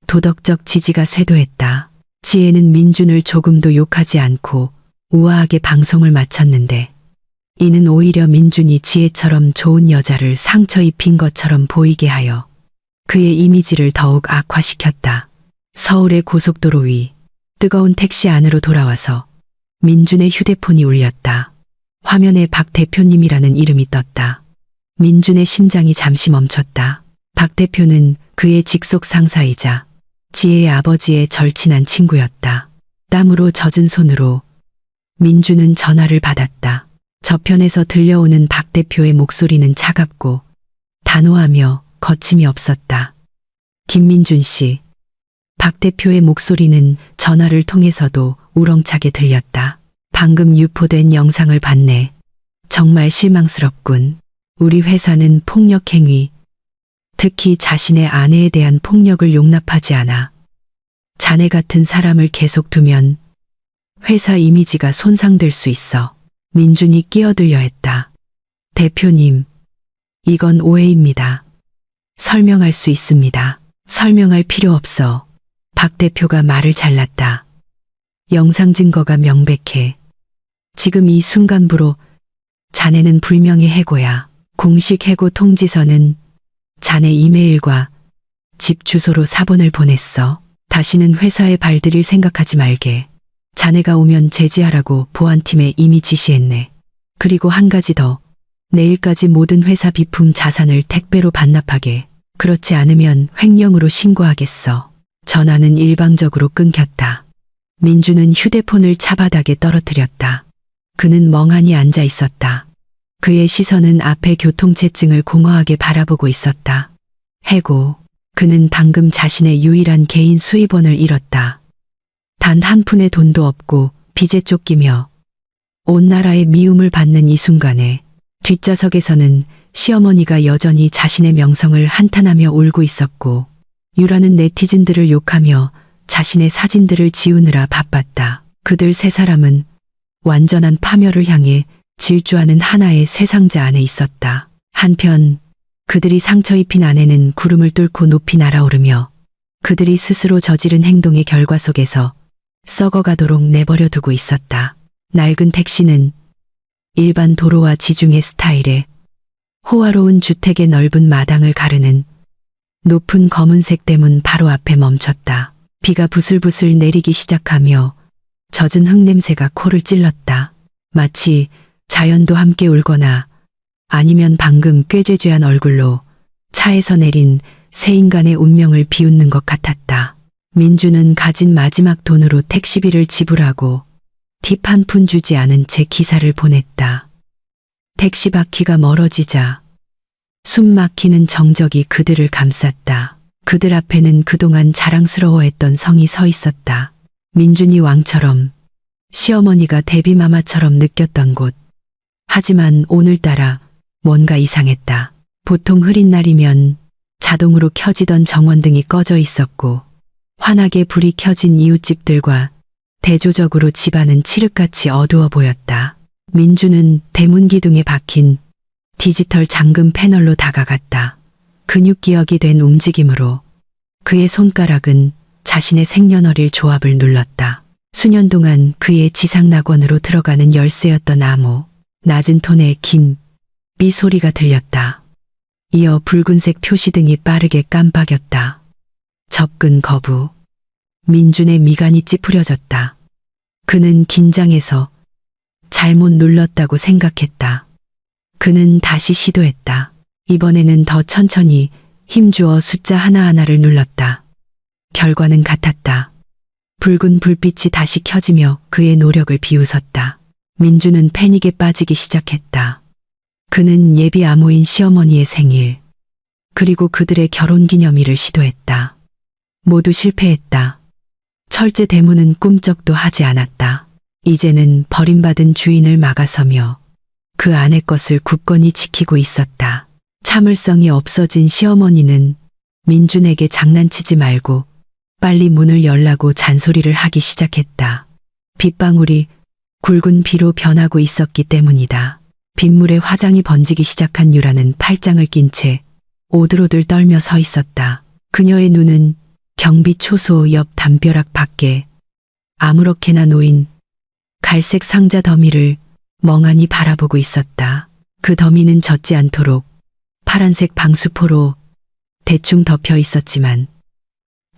도덕적 지지가 쇄도했다. 지혜는 민준을 조금도 욕하지 않고 우아하게 방송을 마쳤는데 이는 오히려 민준이 지혜처럼 좋은 여자를 상처 입힌 것처럼 보이게 하여 그의 이미지를 더욱 악화시켰다. 서울의 고속도로 위, 뜨거운 택시 안으로 돌아와서 민준의 휴대폰이 울렸다. 화면에 박 대표님이라는 이름이 떴다. 민준의 심장이 잠시 멈췄다. 박 대표는 그의 직속 상사이자 지혜의 아버지의 절친한 친구였다. 땀으로 젖은 손으로 민준은 전화를 받았다. 저편에서 들려오는 박 대표의 목소리는 차갑고 단호하며 거침이 없었다. 김민준 씨. 박 대표의 목소리는 전화를 통해서도 우렁차게 들렸다. 방금 유포된 영상을 봤네. 정말 실망스럽군. 우리 회사는 폭력행위, 특히 자신의 아내에 대한 폭력을 용납하지 않아. 자네 같은 사람을 계속 두면 회사 이미지가 손상될 수 있어. 민준이 끼어들려 했다. 대표님, 이건 오해입니다. 설명할 수 있습니다. 설명할 필요 없어. 박 대표가 말을 잘랐다. 영상 증거가 명백해. 지금 이 순간부로 자네는 불명예 해고야. 공식 해고 통지서는 자네 이메일과 집 주소로 사본을 보냈어. 다시는 회사에 발들일 생각하지 말게. 자네가 오면 제지하라고 보안팀에 이미 지시했네. 그리고 한 가지 더. 내일까지 모든 회사 비품 자산을 택배로 반납하게. 그렇지 않으면 횡령으로 신고하겠어. 전화는 일방적으로 끊겼다. 민주는 휴대폰을 차바닥에 떨어뜨렸다. 그는 멍하니 앉아 있었다. 그의 시선은 앞의 교통체증을 공허하게 바라보고 있었다. 해고. 그는 방금 자신의 유일한 개인 수입원을 잃었다. 단 한 푼의 돈도 없고 빚에 쫓기며 온 나라의 미움을 받는 이 순간에 뒷좌석에서는 시어머니가 여전히 자신의 명성을 한탄하며 울고 있었고 유라는 네티즌들을 욕하며 자신의 사진들을 지우느라 바빴다. 그들 세 사람은 완전한 파멸을 향해 질주하는 하나의 쇠상자 안에 있었다. 한편 그들이 상처 입힌 아내는 구름을 뚫고 높이 날아오르며 그들이 스스로 저지른 행동의 결과 속에서 썩어가도록 내버려 두고 있었다. 낡은 택시는 일반 도로와 지중해 스타일의 호화로운 주택의 넓은 마당을 가르는 높은 검은색 대문 바로 앞에 멈췄다. 비가 부슬부슬 내리기 시작하며 젖은 흙냄새가 코를 찔렀다. 마치 자연도 함께 울거나 아니면 방금 꾀죄죄한 얼굴로 차에서 내린 새 인간의 운명을 비웃는 것 같았다. 민주는 가진 마지막 돈으로 택시비를 지불하고 팁 한 푼 주지 않은 채 기사를 보냈다. 택시 바퀴가 멀어지자 숨 막히는 정적이 그들을 감쌌다. 그들 앞에는 그동안 자랑스러워했던 성이 서 있었다. 민준이 왕처럼 시어머니가 데뷔마마처럼 느꼈던 곳. 하지만 오늘따라 뭔가 이상했다. 보통 흐린 날이면 자동으로 켜지던 정원등이 꺼져 있었고 환하게 불이 켜진 이웃집들과 대조적으로 집안은 칠흑같이 어두워 보였다. 민주는 대문 기둥에 박힌 디지털 잠금 패널로 다가갔다. 근육기억이 된 움직임으로 그의 손가락은 자신의 생년월일 조합을 눌렀다. 수년 동안 그의 지상낙원으로 들어가는 열쇠였던 암호. 낮은 톤의 긴 삐 소리가 들렸다. 이어 붉은색 표시등이 빠르게 깜빡였다. 접근 거부. 민준의 미간이 찌푸려졌다. 그는 긴장해서 잘못 눌렀다고 생각했다. 그는 다시 시도했다. 이번에는 더 천천히 힘주어 숫자 하나하나를 눌렀다. 결과는 같았다. 붉은 불빛이 다시 켜지며 그의 노력을 비웃었다. 민주는 패닉에 빠지기 시작했다. 그는 예비 암호인 시어머니의 생일, 그리고 그들의 결혼기념일을 시도했다. 모두 실패했다. 철제 대문은 꿈쩍도 하지 않았다. 이제는 버림받은 주인을 막아서며 그 안의 것을 굳건히 지키고 있었다. 참을성이 없어진 시어머니는 민준에게 장난치지 말고 빨리 문을 열라고 잔소리를 하기 시작했다. 빗방울이 굵은 비로 변하고 있었기 때문이다. 빗물에 화장이 번지기 시작한 유라는 팔짱을 낀 채 오들오들 떨며 서 있었다. 그녀의 눈은 경비 초소 옆 담벼락 밖에 아무렇게나 놓인 갈색 상자 더미를 멍하니 바라보고 있었다. 그 더미는 젖지 않도록 파란색 방수포로 대충 덮여 있었지만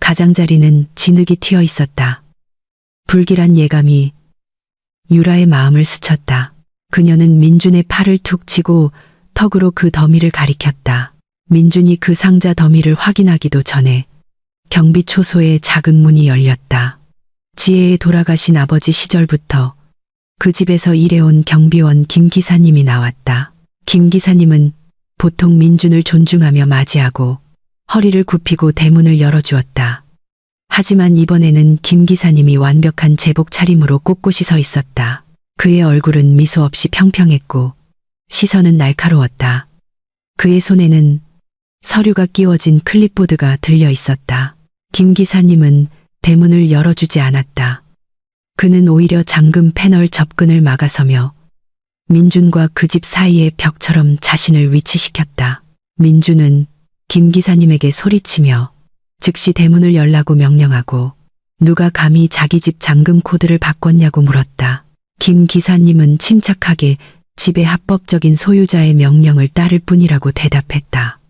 가장자리는 진흙이 튀어 있었다. 불길한 예감이 유라의 마음을 스쳤다. 그녀는 민준의 팔을 툭 치고 턱으로 그 더미를 가리켰다. 민준이 그 상자 더미를 확인하기도 전에 경비 초소의 작은 문이 열렸다. 지혜에 돌아가신 아버지 시절부터 그 집에서 일해온 경비원 김 기사님이 나왔다. 김 기사님은 보통 민준을 존중하며 맞이하고 허리를 굽히고 대문을 열어주었다. 하지만 이번에는 김 기사님이 완벽한 제복 차림으로 꼿꼿이 서 있었다. 그의 얼굴은 미소 없이 평평했고 시선은 날카로웠다. 그의 손에는 서류가 끼워진 클립보드가 들려 있었다. 김 기사님은 대문을 열어주지 않았다. 그는 오히려 잠금 패널 접근을 막아서며 민준과 그 집 사이의 벽처럼 자신을 위치시켰다. 민준은 김 기사님에게 소리치며 즉시 대문을 열라고 명령하고 누가 감히 자기 집 잠금 코드를 바꿨냐고 물었다. 김 기사님은 침착하게 집의 합법적인 소유자의 명령을 따를 뿐이라고 대답했다.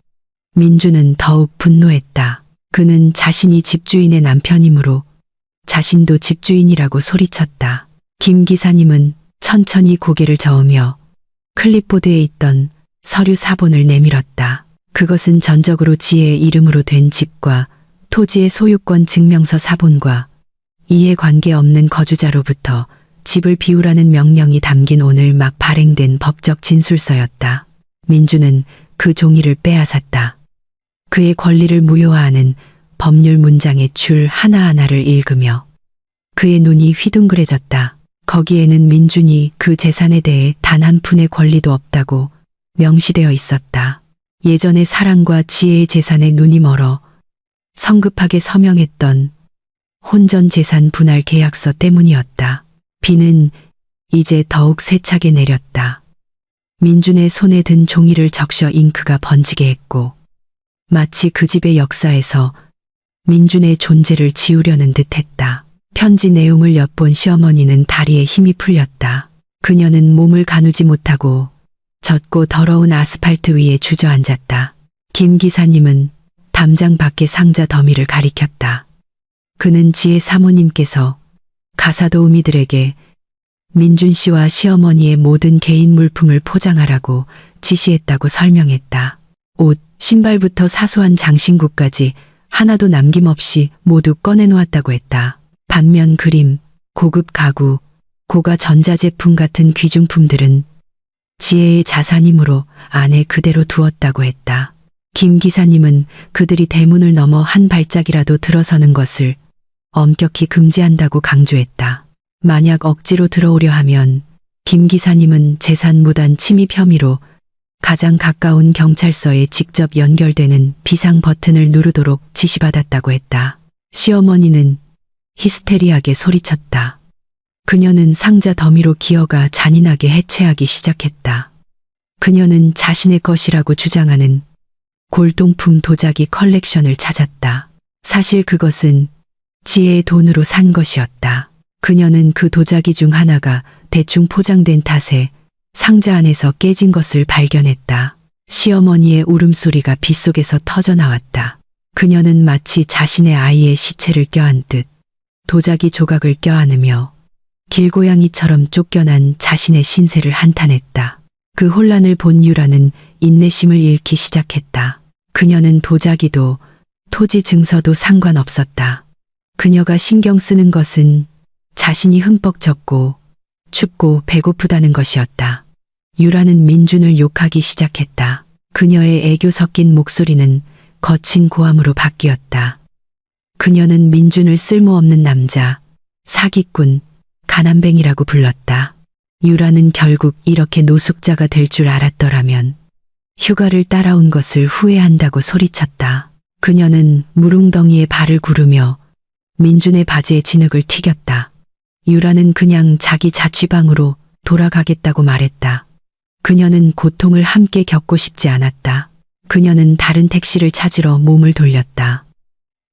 민주는 더욱 분노했다. 그는 자신이 집주인의 남편이므로 자신도 집주인이라고 소리쳤다. 김 기사님은 천천히 고개를 저으며 클립보드에 있던 서류 사본을 내밀었다. 그것은 전적으로 지혜의 이름으로 된 집과 토지의 소유권 증명서 사본과 이해관계 없는 거주자로부터 집을 비우라는 명령이 담긴 오늘 막 발행된 법적 진술서였다. 민주는 그 종이를 빼앗았다. 그의 권리를 무효화하는 법률 문장의 줄 하나하나를 읽으며 그의 눈이 휘둥그레졌다. 거기에는 민준이 그 재산에 대해 단 한 푼의 권리도 없다고 명시되어 있었다. 예전의 사랑과 지혜의 재산에 눈이 멀어 성급하게 서명했던 혼전 재산 분할 계약서 때문이었다. 비는 이제 더욱 세차게 내렸다. 민준의 손에 든 종이를 적셔 잉크가 번지게 했고 마치 그 집의 역사에서 민준의 존재를 지우려는 듯했다. 편지 내용을 엿본 시어머니는 다리에 힘이 풀렸다. 그녀는 몸을 가누지 못하고 젖고 더러운 아스팔트 위에 주저앉았다. 김 기사님은 담장 밖의 상자 더미를 가리켰다. 그는 지혜 사모님께서 가사도우미들에게 민준 씨와 시어머니의 모든 개인 물품을 포장하라고 지시했다고 설명했다. 옷, 신발부터 사소한 장신구까지 하나도 남김없이 모두 꺼내놓았다고 했다. 반면 그림, 고급 가구, 고가 전자제품 같은 귀중품들은 지혜의 자산이므로 안에 그대로 두었다고 했다. 김 기사님은 그들이 대문을 넘어 한 발짝이라도 들어서는 것을 엄격히 금지한다고 강조했다. 만약 억지로 들어오려 하면 김 기사님은 재산 무단 침입 혐의로 가장 가까운 경찰서에 직접 연결되는 비상 버튼을 누르도록 지시받았다고 했다. 시어머니는 히스테리하게 소리쳤다. 그녀는 상자 더미로 기어가 잔인하게 해체하기 시작했다. 그녀는 자신의 것이라고 주장하는 골동품 도자기 컬렉션을 찾았다. 사실 그것은 지혜의 돈으로 산 것이었다. 그녀는 그 도자기 중 하나가 대충 포장된 탓에 상자 안에서 깨진 것을 발견했다. 시어머니의 울음소리가 빗속에서 터져나왔다. 그녀는 마치 자신의 아이의 시체를 껴안듯 도자기 조각을 껴안으며 길고양이처럼 쫓겨난 자신의 신세를 한탄했다. 그 혼란을 본 유라는 인내심을 잃기 시작했다. 그녀는 도자기도 토지 증서도 상관없었다. 그녀가 신경 쓰는 것은 자신이 흠뻑 젖고 춥고 배고프다는 것이었다. 유라는 민준을 욕하기 시작했다. 그녀의 애교 섞인 목소리는 거친 고함으로 바뀌었다. 그녀는 민준을 쓸모없는 남자, 사기꾼, 가난뱅이라고 불렀다. 유라는 결국 이렇게 노숙자가 될 줄 알았더라면 휴가를 따라온 것을 후회한다고 소리쳤다. 그녀는 물웅덩이에 발을 구르며 민준의 바지에 진흙을 튀겼다. 유라는 그냥 자기 자취방으로 돌아가겠다고 말했다. 그녀는 고통을 함께 겪고 싶지 않았다. 그녀는 다른 택시를 찾으러 몸을 돌렸다.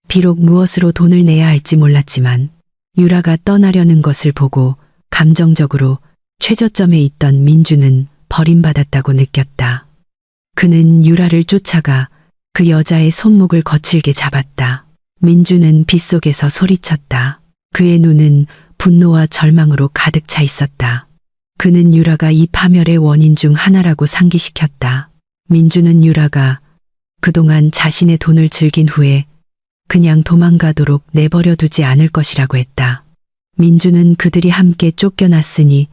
비록 무엇으로 돈을 내야 할지 몰랐지만 유라가 떠나려는 것을 보고 감정적으로 최저점에 있던 민주는 버림받았다고 느꼈다. 그는 유라를 쫓아가 그 여자의 손목을 거칠게 잡았다. 민주는 빗속에서 소리쳤다. 그의 눈은 분노와 절망으로 가득 차 있었다. 그는 유라가 이 파멸의 원인 중 하나라고 상기시켰다. 민주는 유라가 그동안 자신의 돈을 즐긴 후에 그냥 도망가도록 내버려 두지 않을 것이라고 했다. 민주는 그들이 함께 쫓겨났으니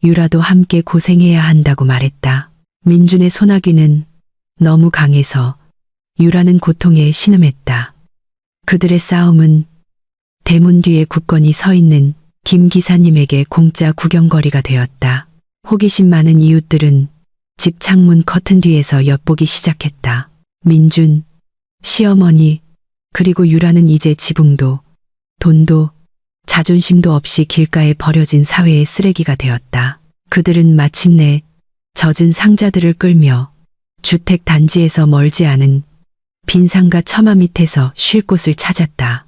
유라도 함께 고생해야 한다고 말했다. 민준의 소나귀는 너무 강해서 유라는 고통에 신음했다. 그들의 싸움은 대문 뒤에 굳건히 서 있는 김 기사님에게 공짜 구경거리가 되었다. 호기심 많은 이웃들은 집 창문 커튼 뒤에서 엿보기 시작했다. 민준, 시어머니, 그리고 유라는 이제 지붕도, 돈도, 자존심도 없이 길가에 버려진 사회의 쓰레기가 되었다. 그들은 마침내 젖은 상자들을 끌며 주택 단지에서 멀지 않은 빈 상가 처마 밑에서 쉴 곳을 찾았다.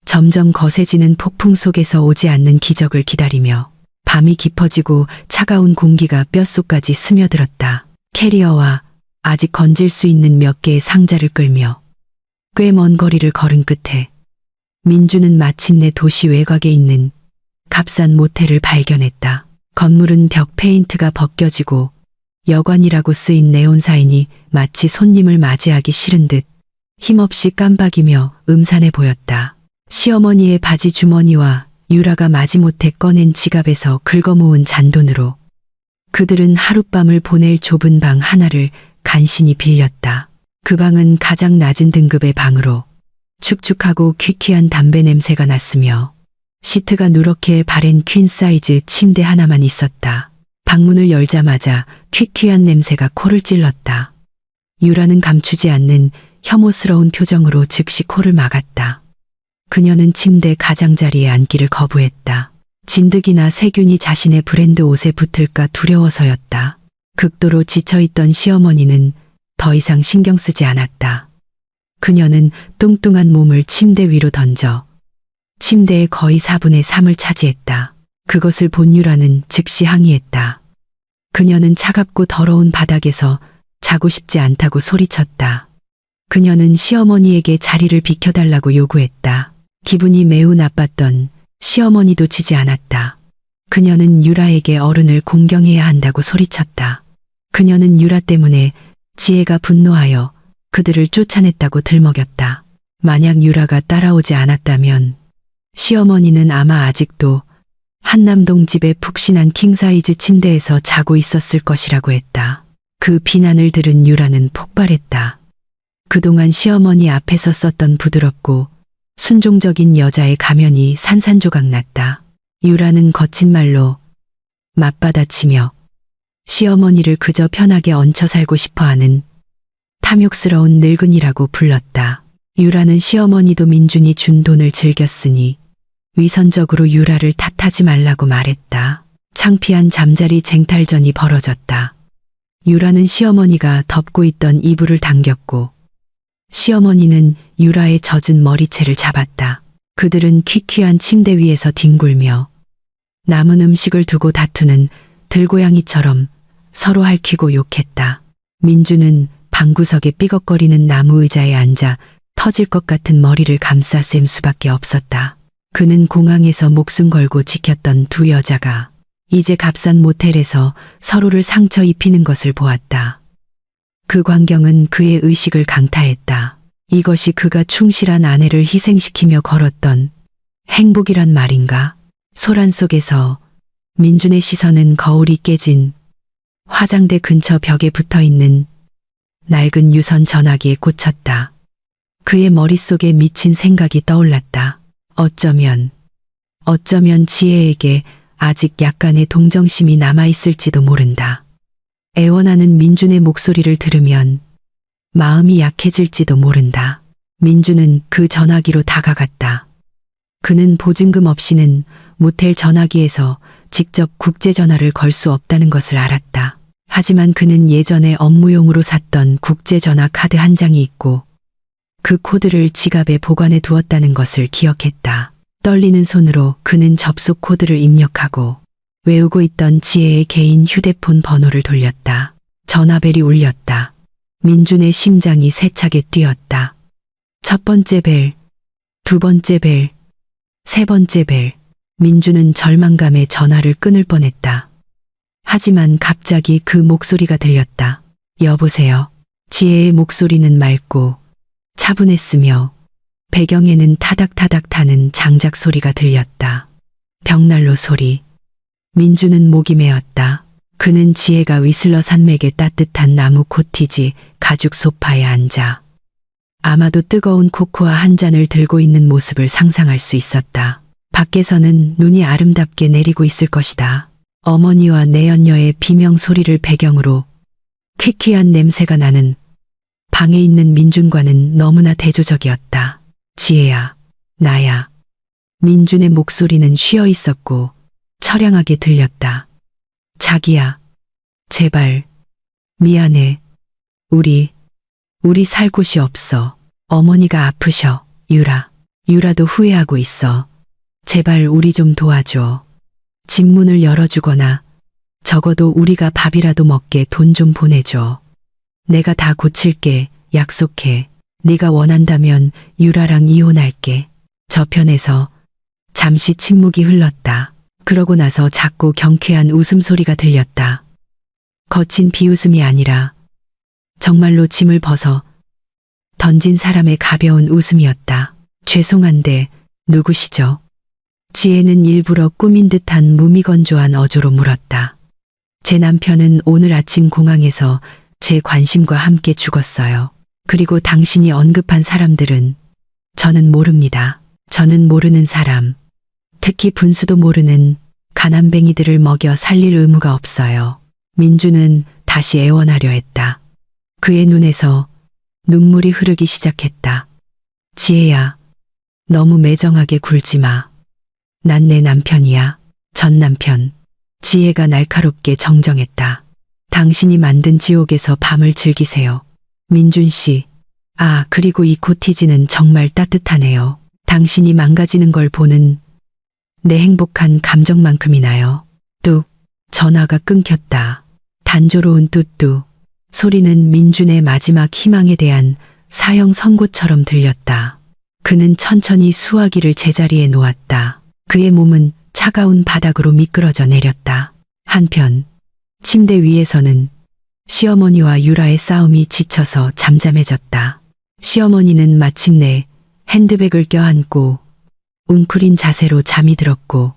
점점 거세지는 폭풍 속에서 오지 않는 기적을 기다리며 밤이 깊어지고 차가운 공기가 뼛속까지 스며들었다. 캐리어와 아직 건질 수 있는 몇 개의 상자를 끌며 꽤 먼 거리를 걸은 끝에 민주는 마침내 도시 외곽에 있는 값싼 모텔을 발견했다. 건물은 벽 페인트가 벗겨지고 여관이라고 쓰인 네온 사인이 마치 손님을 맞이하기 싫은 듯 힘없이 깜박이며 음산해 보였다. 시어머니의 바지 주머니와 유라가 마지못해 꺼낸 지갑에서 긁어모은 잔돈으로 그들은 하룻밤을 보낼 좁은 방 하나를 간신히 빌렸다. 그 방은 가장 낮은 등급의 방으로 축축하고 퀴퀴한 담배 냄새가 났으며 시트가 누렇게 바랜 퀸 사이즈 침대 하나만 있었다. 방문을 열자마자 퀴퀴한 냄새가 코를 찔렀다. 유라는 감추지 않는 혐오스러운 표정으로 즉시 코를 막았다. 그녀는 침대 가장자리에 앉기를 거부했다. 진드기나 세균이 자신의 브랜드 옷에 붙을까 두려워서였다. 극도로 지쳐있던 시어머니는 더 이상 신경 쓰지 않았다. 그녀는 뚱뚱한 몸을 침대 위로 던져 침대의 거의 4분의 3을 차지했다. 그것을 본 유라는 즉시 항의했다. 그녀는 차갑고 더러운 바닥에서 자고 싶지 않다고 소리쳤다. 그녀는 시어머니에게 자리를 비켜달라고 요구했다. 기분이 매우 나빴던 시어머니도 지지 않았다. 그녀는 유라에게 어른을 공경해야 한다고 소리쳤다. 그녀는 유라 때문에 지혜가 분노하여 그들을 쫓아냈다고 들먹였다. 만약 유라가 따라오지 않았다면 시어머니는 아마 아직도 한남동 집의 푹신한 킹사이즈 침대에서 자고 있었을 것이라고 했다. 그 비난을 들은 유라는 폭발했다. 그동안 시어머니 앞에서 썼던 부드럽고 순종적인 여자의 가면이 산산조각 났다. 유라는 거친 말로 맞받아치며 시어머니를 그저 편하게 얹혀 살고 싶어하는 탐욕스러운 늙은이라고 불렀다. 유라는 시어머니도 민준이 준 돈을 즐겼으니 위선적으로 유라를 탓하지 말라고 말했다. 창피한 잠자리 쟁탈전이 벌어졌다. 유라는 시어머니가 덮고 있던 이불을 당겼고 시어머니는 유라의 젖은 머리채를 잡았다. 그들은 퀴퀴한 침대 위에서 뒹굴며 남은 음식을 두고 다투는 들고양이처럼 서로 핥히고 욕했다. 민주는 방구석에 삐걱거리는 나무 의자에 앉아 터질 것 같은 머리를 감싸 쐰 수밖에 없었다. 그는 공항에서 목숨 걸고 지켰던 두 여자가 이제 값싼 모텔에서 서로를 상처 입히는 것을 보았다. 그 광경은 그의 의식을 강타했다. 이것이 그가 충실한 아내를 희생시키며 걸었던 행복이란 말인가? 소란 속에서 민준의 시선은 거울이 깨진 화장대 근처 벽에 붙어있는 낡은 유선 전화기에 꽂혔다. 그의 머릿속에 미친 생각이 떠올랐다. 어쩌면 지혜에게 아직 약간의 동정심이 남아있을지도 모른다. 애원하는 민준의 목소리를 들으면 마음이 약해질지도 모른다. 민준은 그 전화기로 다가갔다. 그는 보증금 없이는 모텔 전화기에서 직접 국제전화를 걸 수 없다는 것을 알았다. 하지만 그는 예전에 업무용으로 샀던 국제전화 카드 한 장이 있고 그 코드를 지갑에 보관해 두었다는 것을 기억했다. 떨리는 손으로 그는 접속 코드를 입력하고 외우고 있던 지혜의 개인 휴대폰 번호를 돌렸다. 전화벨이 울렸다. 민준의 심장이 세차게 뛰었다. 첫 번째 벨, 두 번째 벨, 세 번째 벨. 민준은 절망감에 전화를 끊을 뻔했다. 하지만 갑자기 그 목소리가 들렸다. 여보세요. 지혜의 목소리는 맑고 차분했으며 배경에는 타닥타닥 타는 장작 소리가 들렸다. 벽난로 소리. 민준은 목이 메었다. 그는 지혜가 위슬러 산맥의 따뜻한 나무 코티지 가죽 소파에 앉아 아마도 뜨거운 코코아 한 잔을 들고 있는 모습을 상상할 수 있었다. 밖에서는 눈이 아름답게 내리고 있을 것이다. 어머니와 내연녀의 비명 소리를 배경으로 퀴퀴한 냄새가 나는 방에 있는 민준과는 너무나 대조적이었다. 지혜야, 나야. 민준의 목소리는 쉬어 있었고 처량하게 들렸다. 자기야, 제발, 미안해. 우리 살 곳이 없어. 어머니가 아프셔. 유라도 후회하고 있어. 제발 우리 좀 도와줘. 집 문을 열어주거나 적어도 우리가 밥이라도 먹게 돈 좀 보내줘. 내가 다 고칠게. 약속해. 네가 원한다면 유라랑 이혼할게. 저편에서 잠시 침묵이 흘렀다. 그러고 나서 작고 경쾌한 웃음소리가 들렸다. 거친 비웃음이 아니라 정말로 짐을 벗어 던진 사람의 가벼운 웃음이었다. 죄송한데 누구시죠? 지혜는 일부러 꾸민 듯한 무미건조한 어조로 물었다. 제 남편은 오늘 아침 공항에서 제 관심과 함께 죽었어요. 그리고 당신이 언급한 사람들은 저는 모릅니다. 저는 모르는 사람, 특히 분수도 모르는 가난뱅이들을 먹여 살릴 의무가 없어요. 민주는 다시 애원하려 했다. 그의 눈에서 눈물이 흐르기 시작했다. 지혜야, 너무 매정하게 굴지 마. 난 내 남편이야. 전 남편. 지혜가 날카롭게 정정했다. 당신이 만든 지옥에서 밤을 즐기세요. 민준 씨. 아, 그리고 이 코티지는 정말 따뜻하네요. 당신이 망가지는 걸 보는 내 행복한 감정만큼이나요. 뚝. 전화가 끊겼다. 단조로운 뚜뚜. 소리는 민준의 마지막 희망에 대한 사형 선고처럼 들렸다. 그는 천천히 수화기를 제자리에 놓았다. 그의 몸은 차가운 바닥으로 미끄러져 내렸다. 한편 침대 위에서는 시어머니와 유라의 싸움이 지쳐서 잠잠해졌다. 시어머니는 마침내 핸드백을 껴안고 웅크린 자세로 잠이 들었고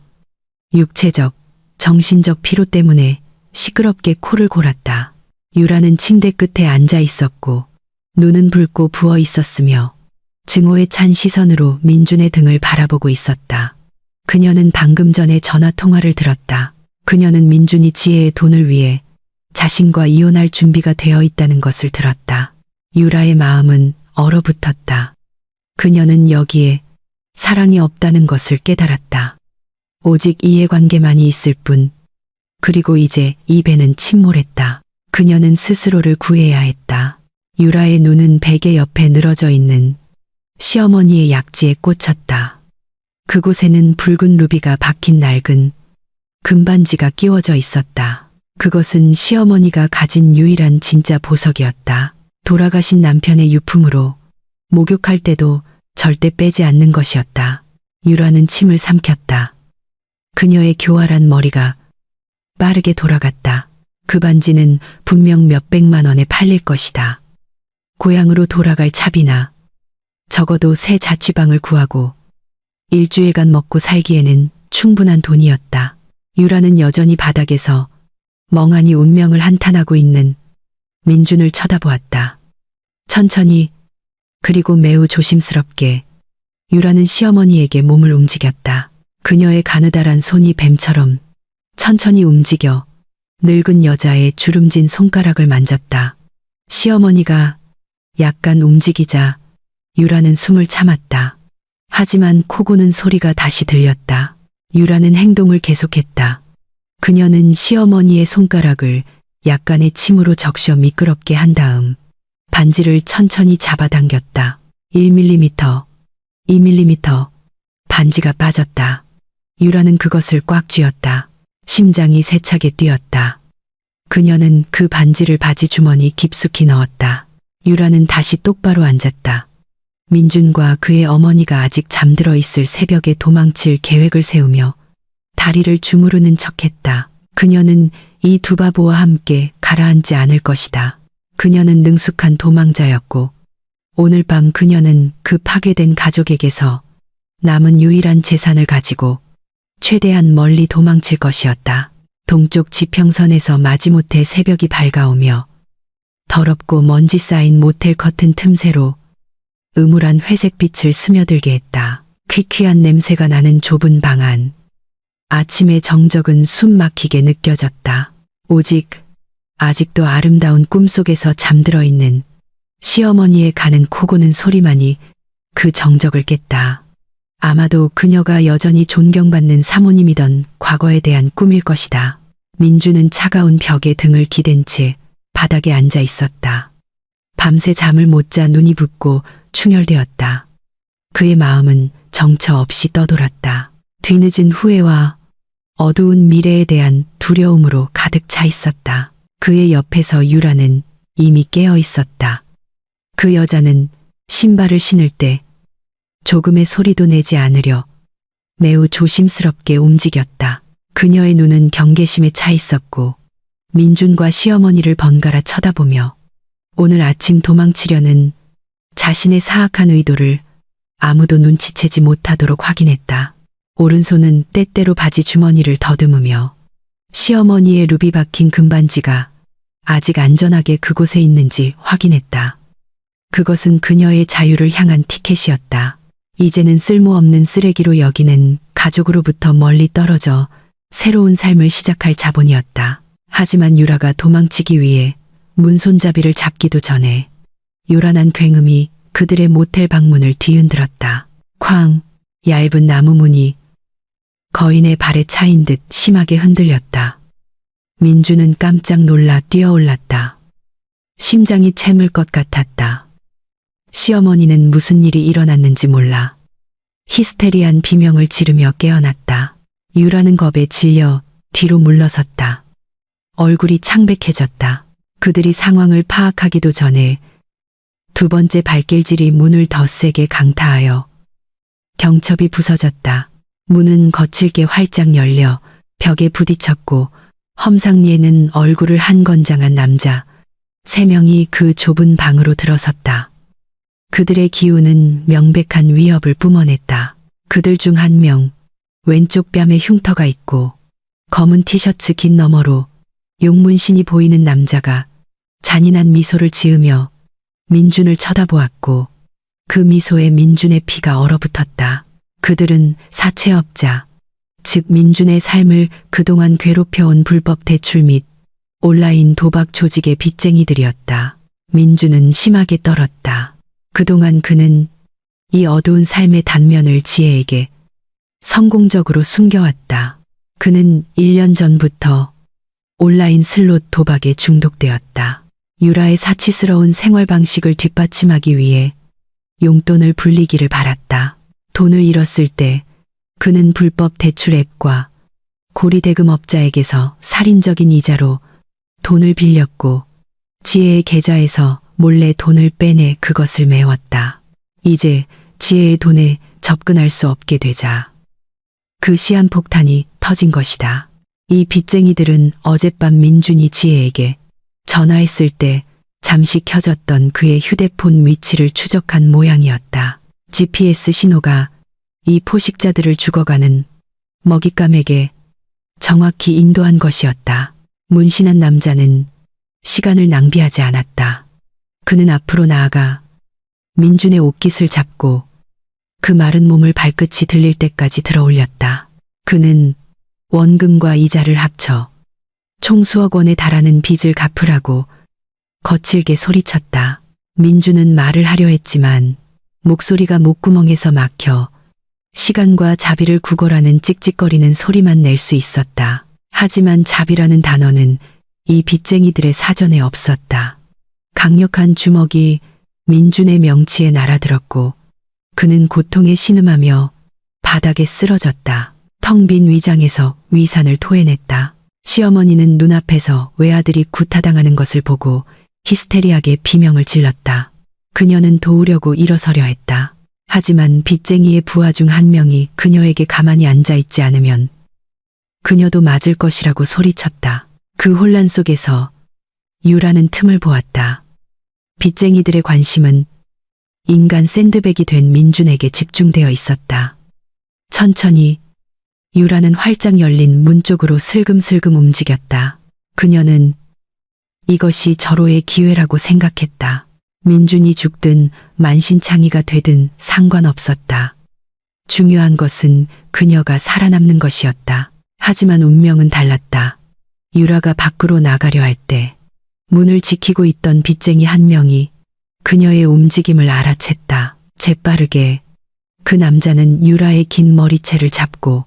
육체적, 정신적 피로 때문에 시끄럽게 코를 골았다. 유라는 침대 끝에 앉아 있었고 눈은 붉고 부어 있었으며 증오에 찬 시선으로 민준의 등을 바라보고 있었다. 그녀는 방금 전에 전화 통화를 들었다. 그녀는 민준이 지혜의 돈을 위해 자신과 이혼할 준비가 되어 있다는 것을 들었다. 유라의 마음은 얼어붙었다. 그녀는 여기에 사랑이 없다는 것을 깨달았다. 오직 이해관계만이 있을 뿐. 그리고 이제 입에는 침몰했다. 그녀는 스스로를 구해야 했다. 유라의 눈은 베개 옆에 늘어져 있는 시어머니의 약지에 꽂혔다. 그곳에는 붉은 루비가 박힌 낡은 금반지가 끼워져 있었다. 그것은 시어머니가 가진 유일한 진짜 보석이었다. 돌아가신 남편의 유품으로 목욕할 때도 절대 빼지 않는 것이었다. 유라는 침을 삼켰다. 그녀의 교활한 머리가 빠르게 돌아갔다. 그 반지는 분명 몇백만 원에 팔릴 것이다. 고향으로 돌아갈 차비나 적어도 새 자취방을 구하고 일주일간 먹고 살기에는 충분한 돈이었다. 유라는 여전히 바닥에서 멍하니 운명을 한탄하고 있는 민준을 쳐다보았다. 천천히 그리고 매우 조심스럽게 유라는 시어머니에게 몸을 움직였다. 그녀의 가느다란 손이 뱀처럼 천천히 움직여 늙은 여자의 주름진 손가락을 만졌다. 시어머니가 약간 움직이자 유라는 숨을 참았다. 하지만 코 고는 소리가 다시 들렸다. 유라는 행동을 계속했다. 그녀는 시어머니의 손가락을 약간의 침으로 적셔 미끄럽게 한 다음 반지를 천천히 잡아당겼다. 1mm, 2mm, 반지가 빠졌다. 유라는 그것을 꽉 쥐었다. 심장이 세차게 뛰었다. 그녀는 그 반지를 바지 주머니 깊숙이 넣었다. 유라는 다시 똑바로 앉았다. 민준과 그의 어머니가 아직 잠들어 있을 새벽에 도망칠 계획을 세우며 다리를 주무르는 척했다. 그녀는 이 두 바보와 함께 가라앉지 않을 것이다. 그녀는 능숙한 도망자였고 오늘 밤 그녀는 그 파괴된 가족에게서 남은 유일한 재산을 가지고 최대한 멀리 도망칠 것이었다. 동쪽 지평선에서 마지못해 새벽이 밝아오며 더럽고 먼지 쌓인 모텔 커튼 틈새로 음울한 회색빛을 스며들게 했다. 퀴퀴한 냄새가 나는 좁은 방 안. 아침의 정적은 숨 막히게 느껴졌다. 오직 아직도 아름다운 꿈속에서 잠들어 있는 시어머니의 가는 코 고는 소리만이 그 정적을 깼다. 아마도 그녀가 여전히 존경받는 사모님이던 과거에 대한 꿈일 것이다. 민주는 차가운 벽에 등을 기댄 채 바닥에 앉아 있었다. 밤새 잠을 못 자 눈이 붓고 충혈되었다. 그의 마음은 정처 없이 떠돌았다. 뒤늦은 후회와 어두운 미래에 대한 두려움으로 가득 차 있었다. 그의 옆에서 유라는 이미 깨어 있었다. 그 여자는 신발을 신을 때 조금의 소리도 내지 않으려 매우 조심스럽게 움직였다. 그녀의 눈은 경계심에 차 있었고 민준과 시어머니를 번갈아 쳐다보며 오늘 아침 도망치려는 자신의 사악한 의도를 아무도 눈치채지 못하도록 확인했다. 오른손은 때때로 바지 주머니를 더듬으며 시어머니의 루비 박힌 금반지가 아직 안전하게 그곳에 있는지 확인했다. 그것은 그녀의 자유를 향한 티켓이었다. 이제는 쓸모없는 쓰레기로 여기는 가족으로부터 멀리 떨어져 새로운 삶을 시작할 자본이었다. 하지만 유라가 도망치기 위해 문손잡이를 잡기도 전에 요란한 굉음이 그들의 모텔 방문을 뒤흔들었다. 쾅! 얇은 나무 문이 거인의 발에 차인 듯 심하게 흔들렸다. 민주는 깜짝 놀라 뛰어올랐다. 심장이 챈을 것 같았다. 시어머니는 무슨 일이 일어났는지 몰라 히스테리한 비명을 지르며 깨어났다. 유라는 겁에 질려 뒤로 물러섰다. 얼굴이 창백해졌다. 그들이 상황을 파악하기도 전에 두 번째 발길질이 문을 더 세게 강타하여 경첩이 부서졌다. 문은 거칠게 활짝 열려 벽에 부딪혔고 험상리에는 얼굴을 한 건장한 남자 3명이 그 좁은 방으로 들어섰다. 그들의 기운은 명백한 위협을 뿜어냈다. 그들 중 한 명, 왼쪽 뺨에 흉터가 있고 검은 티셔츠 긴 너머로 용문신이 보이는 남자가 잔인한 미소를 지으며 민준을 쳐다보았고 그 미소에 민준의 피가 얼어붙었다. 그들은 사채업자, 즉 민준의 삶을 그동안 괴롭혀온 불법 대출 및 온라인 도박 조직의 빚쟁이들이었다. 민준은 심하게 떨었다. 그동안 그는 이 어두운 삶의 단면을 지혜에게 성공적으로 숨겨왔다. 그는 1년 전부터 온라인 슬롯 도박에 중독되었다. 유라의 사치스러운 생활 방식을 뒷받침하기 위해 용돈을 불리기를 바랐다. 돈을 잃었을 때 그는 불법 대출 앱과 고리대금업자에게서 살인적인 이자로 돈을 빌렸고 지혜의 계좌에서 몰래 돈을 빼내 그것을 메웠다. 이제 지혜의 돈에 접근할 수 없게 되자 그 시한폭탄이 터진 것이다. 이 빚쟁이들은 어젯밤 민준이 지혜에게 전화했을 때 잠시 켜졌던 그의 휴대폰 위치를 추적한 모양이었다. GPS 신호가 이 포식자들을 죽어가는 먹잇감에게 정확히 인도한 것이었다. 문신한 남자는 시간을 낭비하지 않았다. 그는 앞으로 나아가 민준의 옷깃을 잡고 그 마른 몸을 발끝이 들릴 때까지 들어올렸다. 그는 원금과 이자를 합쳐 총 수억 원에 달하는 빚을 갚으라고 거칠게 소리쳤다. 민준은 말을 하려 했지만 목소리가 목구멍에서 막혀 시간과 자비를 구걸하는 찍찍거리는 소리만 낼 수 있었다. 하지만 자비라는 단어는 이 빚쟁이들의 사전에 없었다. 강력한 주먹이 민준의 명치에 날아들었고 그는 고통에 신음하며 바닥에 쓰러졌다. 텅 빈 위장에서 위산을 토해냈다. 시어머니는 눈앞에서 외아들이 구타당하는 것을 보고 히스테리하게 비명을 질렀다. 그녀는 도우려고 일어서려 했다. 하지만 빚쟁이의 부하 중 한 명이 그녀에게 가만히 앉아있지 않으면 그녀도 맞을 것이라고 소리쳤다. 그 혼란 속에서 유라는 틈을 보았다. 빚쟁이들의 관심은 인간 샌드백이 된 민준에게 집중되어 있었다. 천천히 유라는 활짝 열린 문 쪽으로 슬금슬금 움직였다. 그녀는 이것이 절호의 기회라고 생각했다. 민준이 죽든 만신창이가 되든 상관없었다. 중요한 것은 그녀가 살아남는 것이었다. 하지만 운명은 달랐다. 유라가 밖으로 나가려 할 때 문을 지키고 있던 빚쟁이 한 명이 그녀의 움직임을 알아챘다. 재빠르게 그 남자는 유라의 긴 머리채를 잡고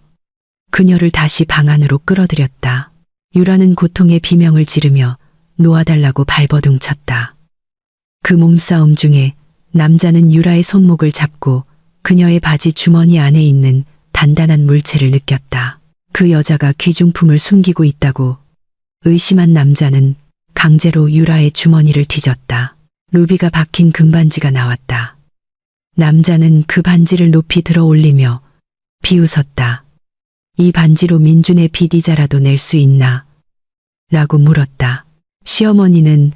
그녀를 다시 방 안으로 끌어들였다. 유라는 고통의 비명을 지르며 놓아달라고 발버둥쳤다. 그 몸싸움 중에 남자는 유라의 손목을 잡고 그녀의 바지 주머니 안에 있는 단단한 물체를 느꼈다. 그 여자가 귀중품을 숨기고 있다고 의심한 남자는 강제로 유라의 주머니를 뒤졌다. 루비가 박힌 금반지가 나왔다. 남자는 그 반지를 높이 들어 올리며 비웃었다. 이 반지로 민준의 빚이자라도 낼 수 있나? 라고 물었다. 시어머니는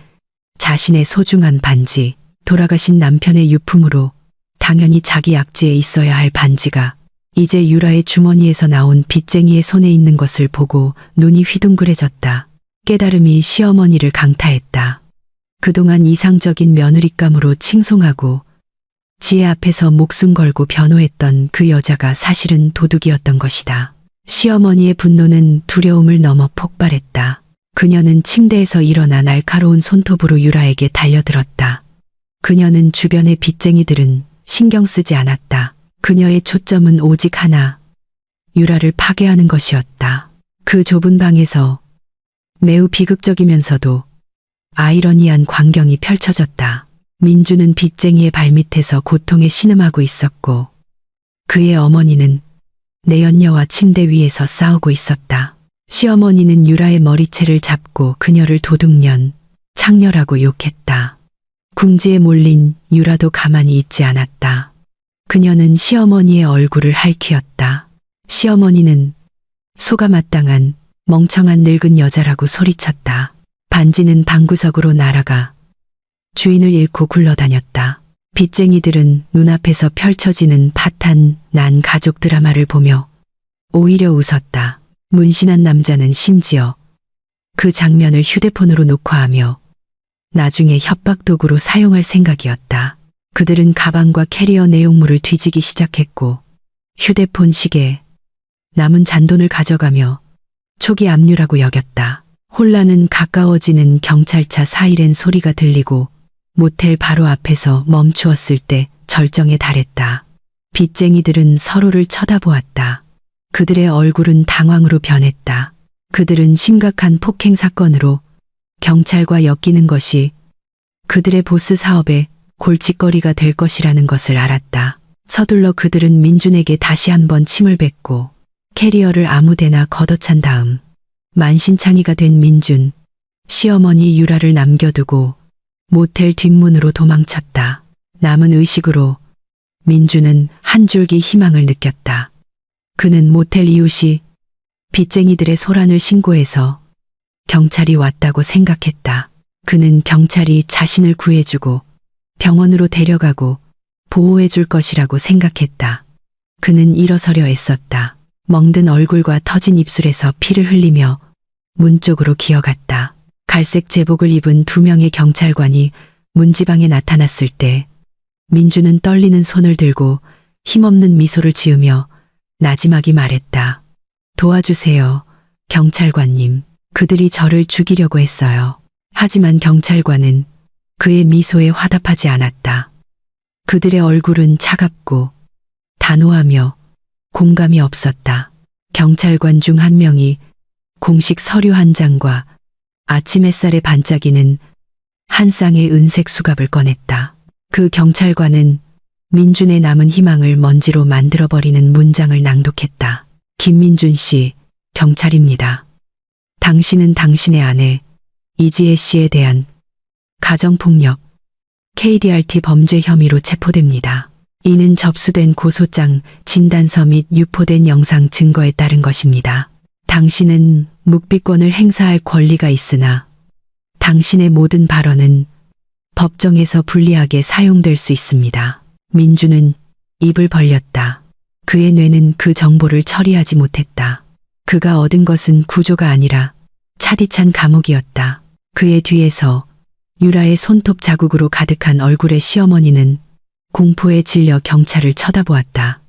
자신의 소중한 반지, 돌아가신 남편의 유품으로 당연히 자기 약지에 있어야 할 반지가 이제 유라의 주머니에서 나온 빚쟁이의 손에 있는 것을 보고 눈이 휘둥그레졌다. 깨달음이 시어머니를 강타했다. 그동안 이상적인 며느리감으로 칭송하고 지혜 앞에서 목숨 걸고 변호했던 그 여자가 사실은 도둑이었던 것이다. 시어머니의 분노는 두려움을 넘어 폭발했다. 그녀는 침대에서 일어나 날카로운 손톱으로 유라에게 달려들었다. 그녀는 주변의 빚쟁이들은 신경 쓰지 않았다. 그녀의 초점은 오직 하나, 유라를 파괴하는 것이었다. 그 좁은 방에서 매우 비극적이면서도 아이러니한 광경이 펼쳐졌다. 민주는 빚쟁이의 발밑에서 고통에 신음하고 있었고 그의 어머니는 내연녀와 침대 위에서 싸우고 있었다. 시어머니는 유라의 머리채를 잡고 그녀를 도둑년, 창녀라고 욕했다. 궁지에 몰린 유라도 가만히 있지 않았다. 그녀는 시어머니의 얼굴을 핥히었다. 시어머니는 소가마땅한 멍청한 늙은 여자라고 소리쳤다. 반지는 방구석으로 날아가 주인을 잃고 굴러다녔다. 빚쟁이들은 눈앞에서 펼쳐지는 파탄 난 가족 드라마를 보며 오히려 웃었다. 문신한 남자는 심지어 그 장면을 휴대폰으로 녹화하며 나중에 협박도구로 사용할 생각이었다. 그들은 가방과 캐리어 내용물을 뒤지기 시작했고 휴대폰 시계, 남은 잔돈을 가져가며 초기 압류라고 여겼다. 혼란은 가까워지는 경찰차 사이렌 소리가 들리고 모텔 바로 앞에서 멈추었을 때 절정에 달했다. 빚쟁이들은 서로를 쳐다보았다. 그들의 얼굴은 당황으로 변했다. 그들은 심각한 폭행 사건으로 경찰과 엮이는 것이 그들의 보스 사업의 골칫거리가 될 것이라는 것을 알았다. 서둘러 그들은 민준에게 다시 한번 침을 뱉고 캐리어를 아무데나 걷어찬 다음 만신창이가 된 민준, 시어머니 유라를 남겨두고 모텔 뒷문으로 도망쳤다. 남은 의식으로 민준은 한 줄기 희망을 느꼈다. 그는 모텔 이웃이 빚쟁이들의 소란을 신고해서 경찰이 왔다고 생각했다. 그는 경찰이 자신을 구해주고 병원으로 데려가고 보호해줄 것이라고 생각했다. 그는 일어서려 애썼다. 멍든 얼굴과 터진 입술에서 피를 흘리며 문 쪽으로 기어갔다. 갈색 제복을 입은 두 명의 경찰관이 문지방에 나타났을 때 민주는 떨리는 손을 들고 힘없는 미소를 지으며 나지막이 말했다. 도와주세요, 경찰관님. 그들이 저를 죽이려고 했어요. 하지만 경찰관은 그의 미소에 화답하지 않았다. 그들의 얼굴은 차갑고 단호하며 공감이 없었다. 경찰관 중 한 명이 공식 서류 한 장과 아침 햇살에 반짝이는 한 쌍의 은색 수갑을 꺼냈다. 그 경찰관은 민준의 남은 희망을 먼지로 만들어버리는 문장을 낭독했다. 김민준 씨, 경찰입니다. 당신은 당신의 아내 이지혜 씨에 대한 가정폭력, KDRT 범죄 혐의로 체포됩니다. 이는 접수된 고소장, 진단서 및 유포된 영상 증거에 따른 것입니다. 당신은 묵비권을 행사할 권리가 있으나 당신의 모든 발언은 법정에서 불리하게 사용될 수 있습니다. 민주는 입을 벌렸다. 그의 뇌는 그 정보를 처리하지 못했다. 그가 얻은 것은 구조가 아니라 차디찬 감옥이었다. 그의 뒤에서 유라의 손톱 자국으로 가득한 얼굴의 시어머니는 공포에 질려 경찰을 쳐다보았다.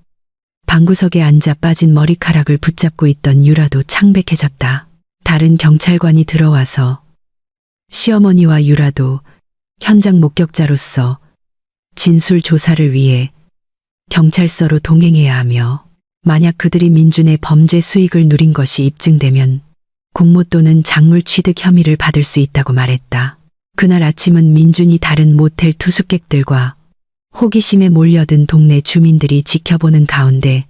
방구석에 앉아 빠진 머리카락을 붙잡고 있던 유라도 창백해졌다. 다른 경찰관이 들어와서 시어머니와 유라도 현장 목격자로서 진술 조사를 위해 경찰서로 동행해야 하며 만약 그들이 민준의 범죄 수익을 누린 것이 입증되면 공모 또는 작물 취득 혐의를 받을 수 있다고 말했다. 그날 아침은 민준이 다른 모텔 투숙객들과 호기심에 몰려든 동네 주민들이 지켜보는 가운데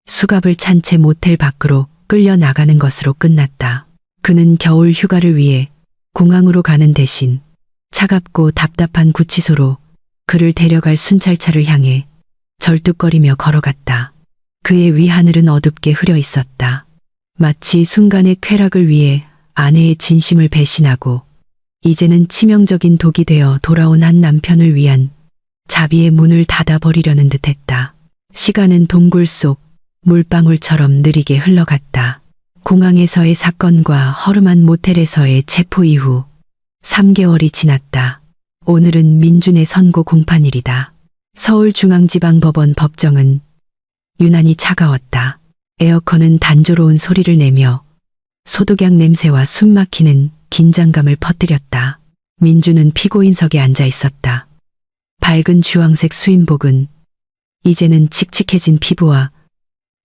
수갑을 찬 채 모텔 밖으로 끌려 나가는 것으로 끝났다. 그는 겨울 휴가를 위해 공항으로 가는 대신 차갑고 답답한 구치소로 그를 데려갈 순찰차를 향해 절뚝거리며 걸어갔다. 그의 위하늘은 어둡게 흐려 있었다. 마치 순간의 쾌락을 위해 아내의 진심을 배신하고 이제는 치명적인 독이 되어 돌아온 한 남편을 위한 자비의 문을 닫아버리려는 듯했다. 시간은 동굴 속 물방울처럼 느리게 흘러갔다. 공항에서의 사건과 허름한 모텔에서의 체포 이후 3개월이 지났다. 오늘은 민준의 선고 공판일이다. 서울중앙지방법원 법정은 유난히 차가웠다. 에어컨은 단조로운 소리를 내며 소독약 냄새와 숨막히는 긴장감을 퍼뜨렸다. 민준은 피고인석에 앉아 있었다. 밝은 주황색 수인복은 이제는 칙칙해진 피부와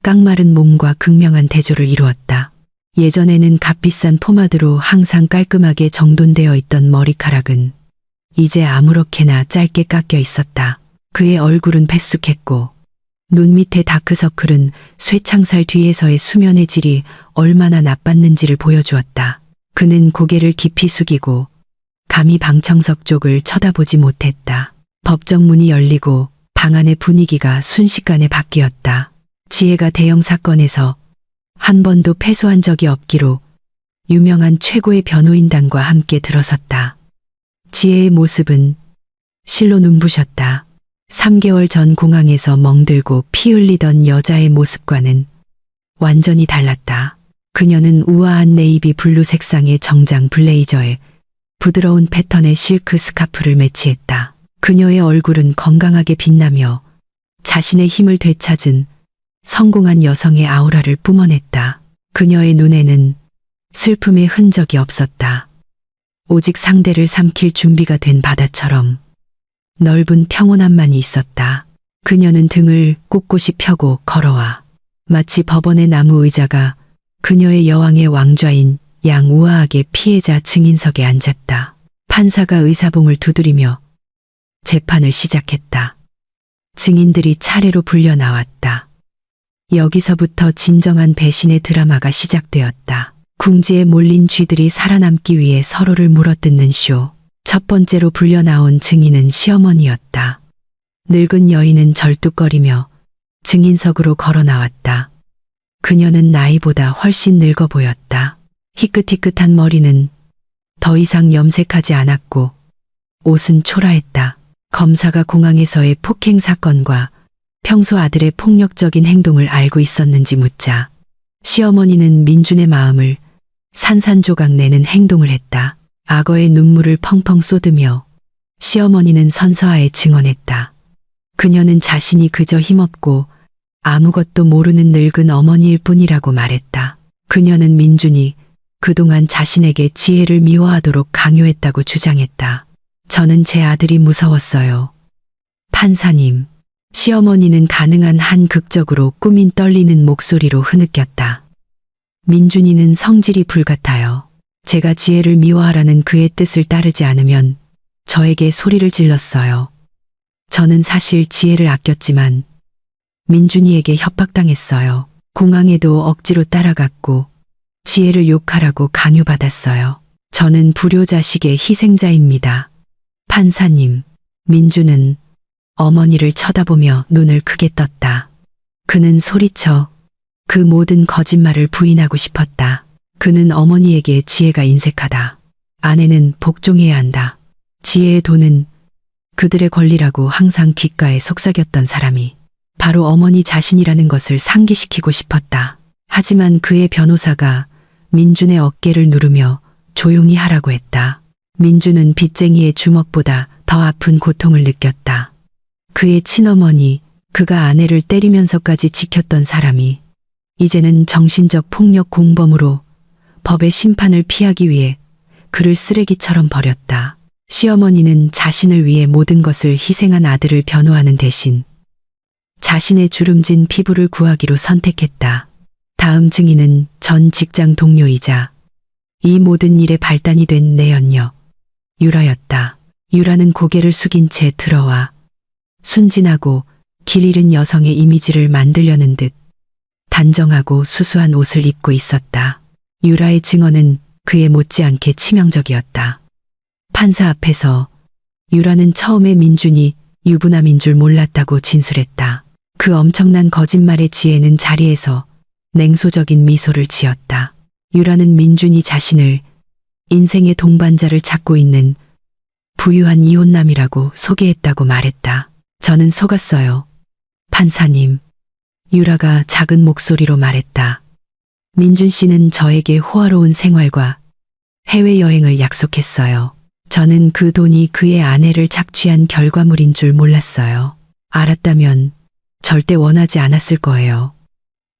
깡마른 몸과 극명한 대조를 이루었다. 예전에는 값비싼 포마드로 항상 깔끔하게 정돈되어 있던 머리카락은 이제 아무렇게나 짧게 깎여 있었다. 그의 얼굴은 뱃쑥했고 눈 밑의 다크서클은 쇠창살 뒤에서의 수면의 질이 얼마나 나빴는지를 보여주었다. 그는 고개를 깊이 숙이고 감히 방청석 쪽을 쳐다보지 못했다. 법정 문이 열리고 방 안의 분위기가 순식간에 바뀌었다. 지혜가 대형 사건에서 한 번도 패소한 적이 없기로 유명한 최고의 변호인단과 함께 들어섰다. 지혜의 모습은 실로 눈부셨다. 3개월 전 공항에서 멍들고 피 흘리던 여자의 모습과는 완전히 달랐다. 그녀는 우아한 네이비 블루 색상의 정장 블레이저에 부드러운 패턴의 실크 스카프를 매치했다. 그녀의 얼굴은 건강하게 빛나며 자신의 힘을 되찾은 성공한 여성의 아우라를 뿜어냈다. 그녀의 눈에는 슬픔의 흔적이 없었다. 오직 상대를 삼킬 준비가 된 바다처럼 넓은 평온함만이 있었다. 그녀는 등을 꼿꼿이 펴고 걸어와 마치 법원의 나무 의자가 그녀의 여왕의 왕좌인 양 우아하게 피해자 증인석에 앉았다. 판사가 의사봉을 두드리며 재판을 시작했다. 증인들이 차례로 불려 나왔다. 여기서부터 진정한 배신의 드라마가 시작되었다. 궁지에 몰린 쥐들이 살아남기 위해 서로를 물어뜯는 쇼. 첫 번째로 불려 나온 증인은 시어머니였다. 늙은 여인은 절뚝거리며 증인석으로 걸어 나왔다. 그녀는 나이보다 훨씬 늙어 보였다. 희끗희끗한 머리는 더 이상 염색하지 않았고 옷은 초라했다. 검사가 공항에서의 폭행 사건과 평소 아들의 폭력적인 행동을 알고 있었는지 묻자 시어머니는 민준의 마음을 산산조각 내는 행동을 했다. 악어의 눈물을 펑펑 쏟으며 시어머니는 선서하에 증언했다. 그녀는 자신이 그저 힘없고 아무것도 모르는 늙은 어머니일 뿐이라고 말했다. 그녀는 민준이 그동안 자신에게 지혜를 미워하도록 강요했다고 주장했다. 저는 제 아들이 무서웠어요. 판사님. 시어머니는 가능한 한 극적으로 꾸민 떨리는 목소리로 흐느꼈다. 민준이는 성질이 불같아요. 제가 지혜를 미워하라는 그의 뜻을 따르지 않으면 저에게 소리를 질렀어요. 저는 사실 지혜를 아꼈지만 민준이에게 협박당했어요. 공항에도 억지로 따라갔고 지혜를 욕하라고 강요받았어요. 저는 불효자식의 희생자입니다. 판사님. 민준은 어머니를 쳐다보며 눈을 크게 떴다. 그는 소리쳐 그 모든 거짓말을 부인하고 싶었다. 그는 어머니에게 지혜가 인색하다. 아내는 복종해야 한다. 지혜의 돈은 그들의 권리라고 항상 귓가에 속삭였던 사람이 바로 어머니 자신이라는 것을 상기시키고 싶었다. 하지만 그의 변호사가 민준의 어깨를 누르며 조용히 하라고 했다. 민준은 빚쟁이의 주먹보다 더 아픈 고통을 느꼈다. 그의 친어머니, 그가 아내를 때리면서까지 지켰던 사람이 이제는 정신적 폭력 공범으로 법의 심판을 피하기 위해 그를 쓰레기처럼 버렸다. 시어머니는 자신을 위해 모든 것을 희생한 아들을 변호하는 대신 자신의 주름진 피부를 구하기로 선택했다. 다음 증인은 전 직장 동료이자 이 모든 일의 발단이 된 내연녀 유라였다. 유라는 고개를 숙인 채 들어와 순진하고 길 잃은 여성의 이미지를 만들려는 듯 단정하고 수수한 옷을 입고 있었다. 유라의 증언은 그에 못지않게 치명적이었다. 판사 앞에서 유라는 처음에 민준이 유부남인 줄 몰랐다고 진술했다. 그 엄청난 거짓말의 지혜는 자리에서 냉소적인 미소를 지었다. 유라는 민준이 자신을 인생의 동반자를 찾고 있는 부유한 이혼남이라고 소개했다고 말했다. 저는 속았어요. 판사님. 유라가 작은 목소리로 말했다. 민준 씨는 저에게 호화로운 생활과 해외여행을 약속했어요. 저는 그 돈이 그의 아내를 착취한 결과물인 줄 몰랐어요. 알았다면 절대 원하지 않았을 거예요.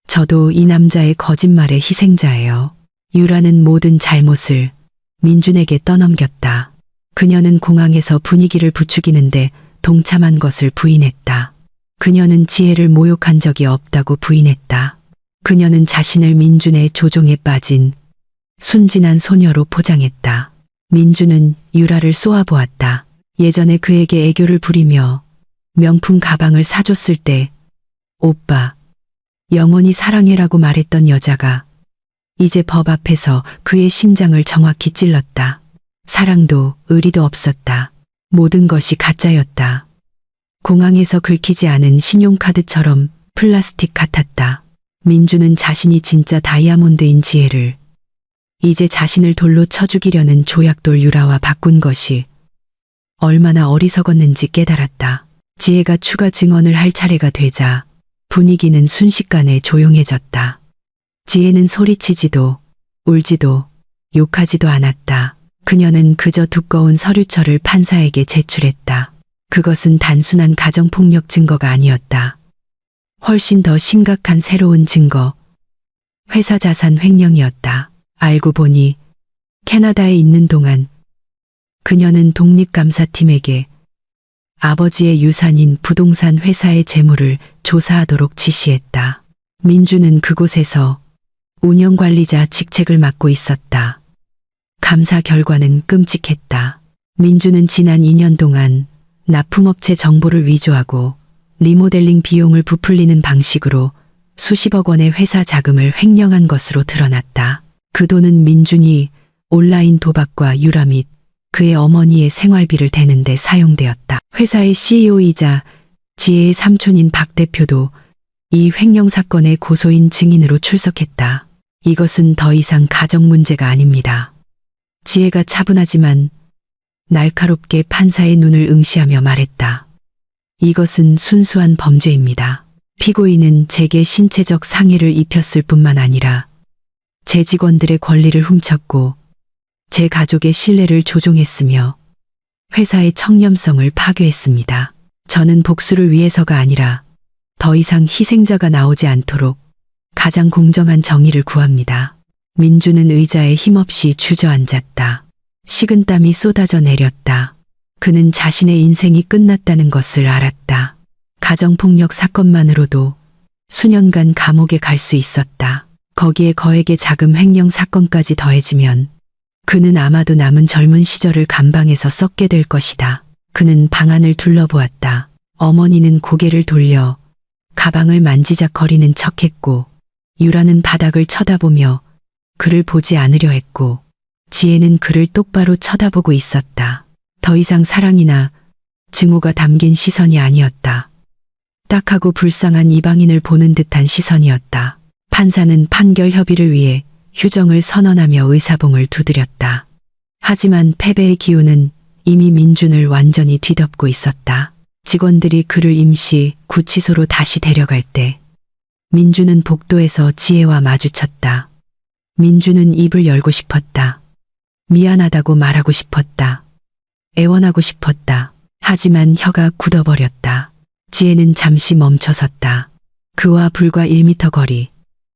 저도 이 남자의 거짓말의 희생자예요. 유라는 모든 잘못을 민준에게 떠넘겼다. 그녀는 공항에서 분위기를 부추기는데 동참한 것을 부인했다. 그녀는 지혜를 모욕한 적이 없다고 부인했다. 그녀는 자신을 민준의 조종에 빠진 순진한 소녀로 포장했다. 민준은 유라를 쏘아보았다. 예전에 그에게 애교를 부리며 명품 가방을 사줬을 때 오빠, 영원히 사랑해라고 말했던 여자가 이제 법 앞에서 그의 심장을 정확히 찔렀다. 사랑도 의리도 없었다. 모든 것이 가짜였다. 공항에서 긁히지 않은 신용카드처럼 플라스틱 같았다. 민준은 자신이 진짜 다이아몬드인 지혜를 이제 자신을 돌로 쳐 죽이려는 조약돌 유라와 바꾼 것이 얼마나 어리석었는지 깨달았다. 지혜가 추가 증언을 할 차례가 되자 분위기는 순식간에 조용해졌다. 지혜는 소리치지도 울지도 욕하지도 않았다. 그녀는 그저 두꺼운 서류철을 판사에게 제출했다. 그것은 단순한 가정폭력 증거가 아니었다. 훨씬 더 심각한 새로운 증거, 회사 자산 횡령이었다. 알고 보니 캐나다에 있는 동안 그녀는 독립감사팀에게 아버지의 유산인 부동산 회사의 재물을 조사하도록 지시했다. 민준은 그곳에서 운영관리자 직책을 맡고 있었다. 감사 결과는 끔찍했다. 민준은 지난 2년 동안 납품업체 정보를 위조하고 리모델링 비용을 부풀리는 방식으로 수십억 원의 회사 자금을 횡령한 것으로 드러났다. 그 돈은 민준이 온라인 도박과 유라 및 그의 어머니의 생활비를 대는데 사용되었다. 회사의 CEO이자 지혜의 삼촌인 박 대표도 이 횡령 사건의 고소인 증인으로 출석했다. 이것은 더 이상 가정 문제가 아닙니다. 지혜가 차분하지만 날카롭게 판사의 눈을 응시하며 말했다. 이것은 순수한 범죄입니다. 피고인은 제게 신체적 상해를 입혔을 뿐만 아니라 제 직원들의 권리를 훔쳤고 제 가족의 신뢰를 조종했으며 회사의 청렴성을 파괴했습니다. 저는 복수를 위해서가 아니라 더 이상 희생자가 나오지 않도록 가장 공정한 정의를 구합니다. 민준은 의자에 힘없이 주저앉았다. 식은땀이 쏟아져 내렸다. 그는 자신의 인생이 끝났다는 것을 알았다. 가정폭력 사건만으로도 수년간 감옥에 갈 수 있었다. 거기에 거액의 자금 횡령 사건까지 더해지면 그는 아마도 남은 젊은 시절을 감방에서 썩게 될 것이다. 그는 방안을 둘러보았다. 어머니는 고개를 돌려 가방을 만지작거리는 척했고 유라는 바닥을 쳐다보며 그를 보지 않으려 했고 지혜는 그를 똑바로 쳐다보고 있었다. 더 이상 사랑이나 증오가 담긴 시선이 아니었다. 딱하고 불쌍한 이방인을 보는 듯한 시선이었다. 판사는 판결 협의를 위해 휴정을 선언하며 의사봉을 두드렸다. 하지만 패배의 기운은 이미 민준을 완전히 뒤덮고 있었다. 직원들이 그를 임시 구치소로 다시 데려갈 때 민준은 복도에서 지혜와 마주쳤다. 민준은 입을 열고 싶었다. 미안하다고 말하고 싶었다. 애원하고 싶었다. 하지만 혀가 굳어버렸다. 지혜는 잠시 멈춰섰다. 그와 불과 1미터 거리.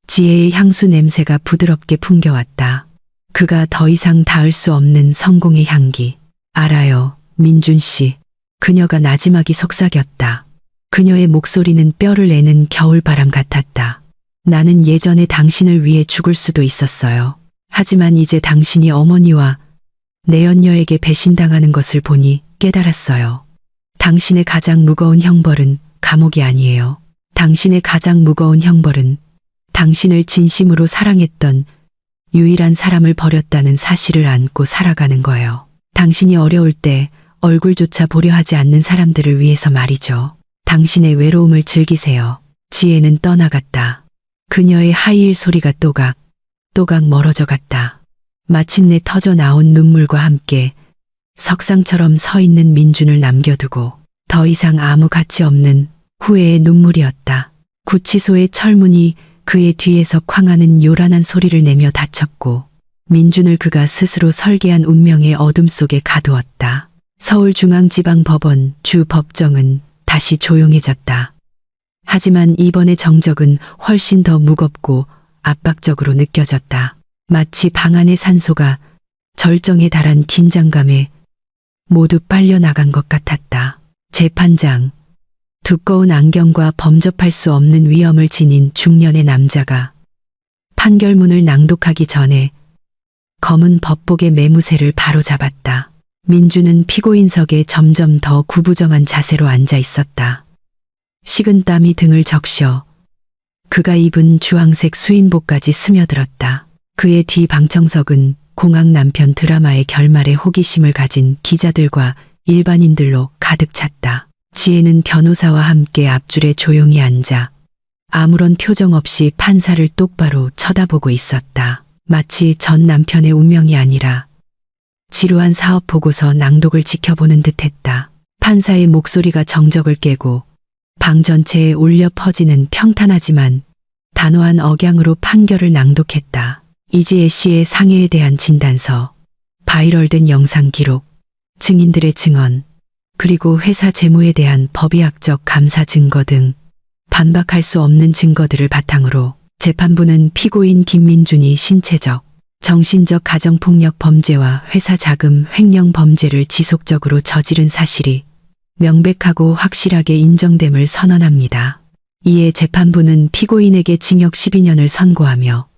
지혜의 향수 냄새가 부드럽게 풍겨왔다. 그가 더 이상 닿을 수 없는 성공의 향기. 알아요, 민준 씨. 그녀가 나지막이 속삭였다. 그녀의 목소리는 뼈를 내는 겨울바람 같았다. 나는 예전에 당신을 위해 죽을 수도 있었어요. 하지만 이제 당신이 어머니와 내연녀에게 배신당하는 것을 보니 깨달았어요. 당신의 가장 무거운 형벌은 감옥이 아니에요. 당신의 가장 무거운 형벌은 당신을 진심으로 사랑했던 유일한 사람을 버렸다는 사실을 안고 살아가는 거예요. 당신이 어려울 때 얼굴조차 보려 하지 않는 사람들을 위해서 말이죠. 당신의 외로움을 즐기세요. 지혜는 떠나갔다. 그녀의 하이힐 소리가 또각 멀어져 갔다. 마침내 터져 나온 눈물과 함께 석상처럼 서 있는 민준을 남겨두고 더 이상 아무 가치 없는 후회의 눈물이었다. 구치소의 철문이 그의 뒤에서 쾅하는 요란한 소리를 내며 닫혔고 민준을 그가 스스로 설계한 운명의 어둠 속에 가두었다. 서울중앙지방법원 주 법정은 다시 조용해졌다. 하지만 이번의 정적은 훨씬 더 무겁고 압박적으로 느껴졌다. 마치 방 안의 산소가 절정에 달한 긴장감에 모두 빨려나간 것 같았다. 재판장. 두꺼운 안경과 범접할 수 없는 위엄을 지닌 중년의 남자가 판결문을 낭독하기 전에 검은 법복의 매무새를 바로잡았다. 민주는 피고인석에 점점 더 구부정한 자세로 앉아 있었다. 식은땀이 등을 적셔 그가 입은 주황색 수인복까지 스며들었다. 그의 뒤 방청석은 공학 남편 드라마의 결말에 호기심을 가진 기자들과 일반인들로 가득 찼다. 지혜는 변호사와 함께 앞줄에 조용히 앉아 아무런 표정 없이 판사를 똑바로 쳐다보고 있었다. 마치 전 남편의 운명이 아니라 지루한 사업 보고서 낭독을 지켜보는 듯했다. 판사의 목소리가 정적을 깨고 방 전체에 울려 퍼지는 평탄하지만 단호한 억양으로 판결을 낭독했다. 이지혜 씨의 상해에 대한 진단서, 바이럴된 영상 기록, 증인들의 증언, 그리고 회사 재무에 대한 법의학적 감사 증거 등 반박할 수 없는 증거들을 바탕으로 재판부는 피고인 김민준이 신체적, 정신적 가정폭력 범죄와 회사 자금 횡령 범죄를 지속적으로 저지른 사실이 명백하고 확실하게 인정됨을 선언합니다. 이에 재판부는 피고인에게 징역 12년을 선고하며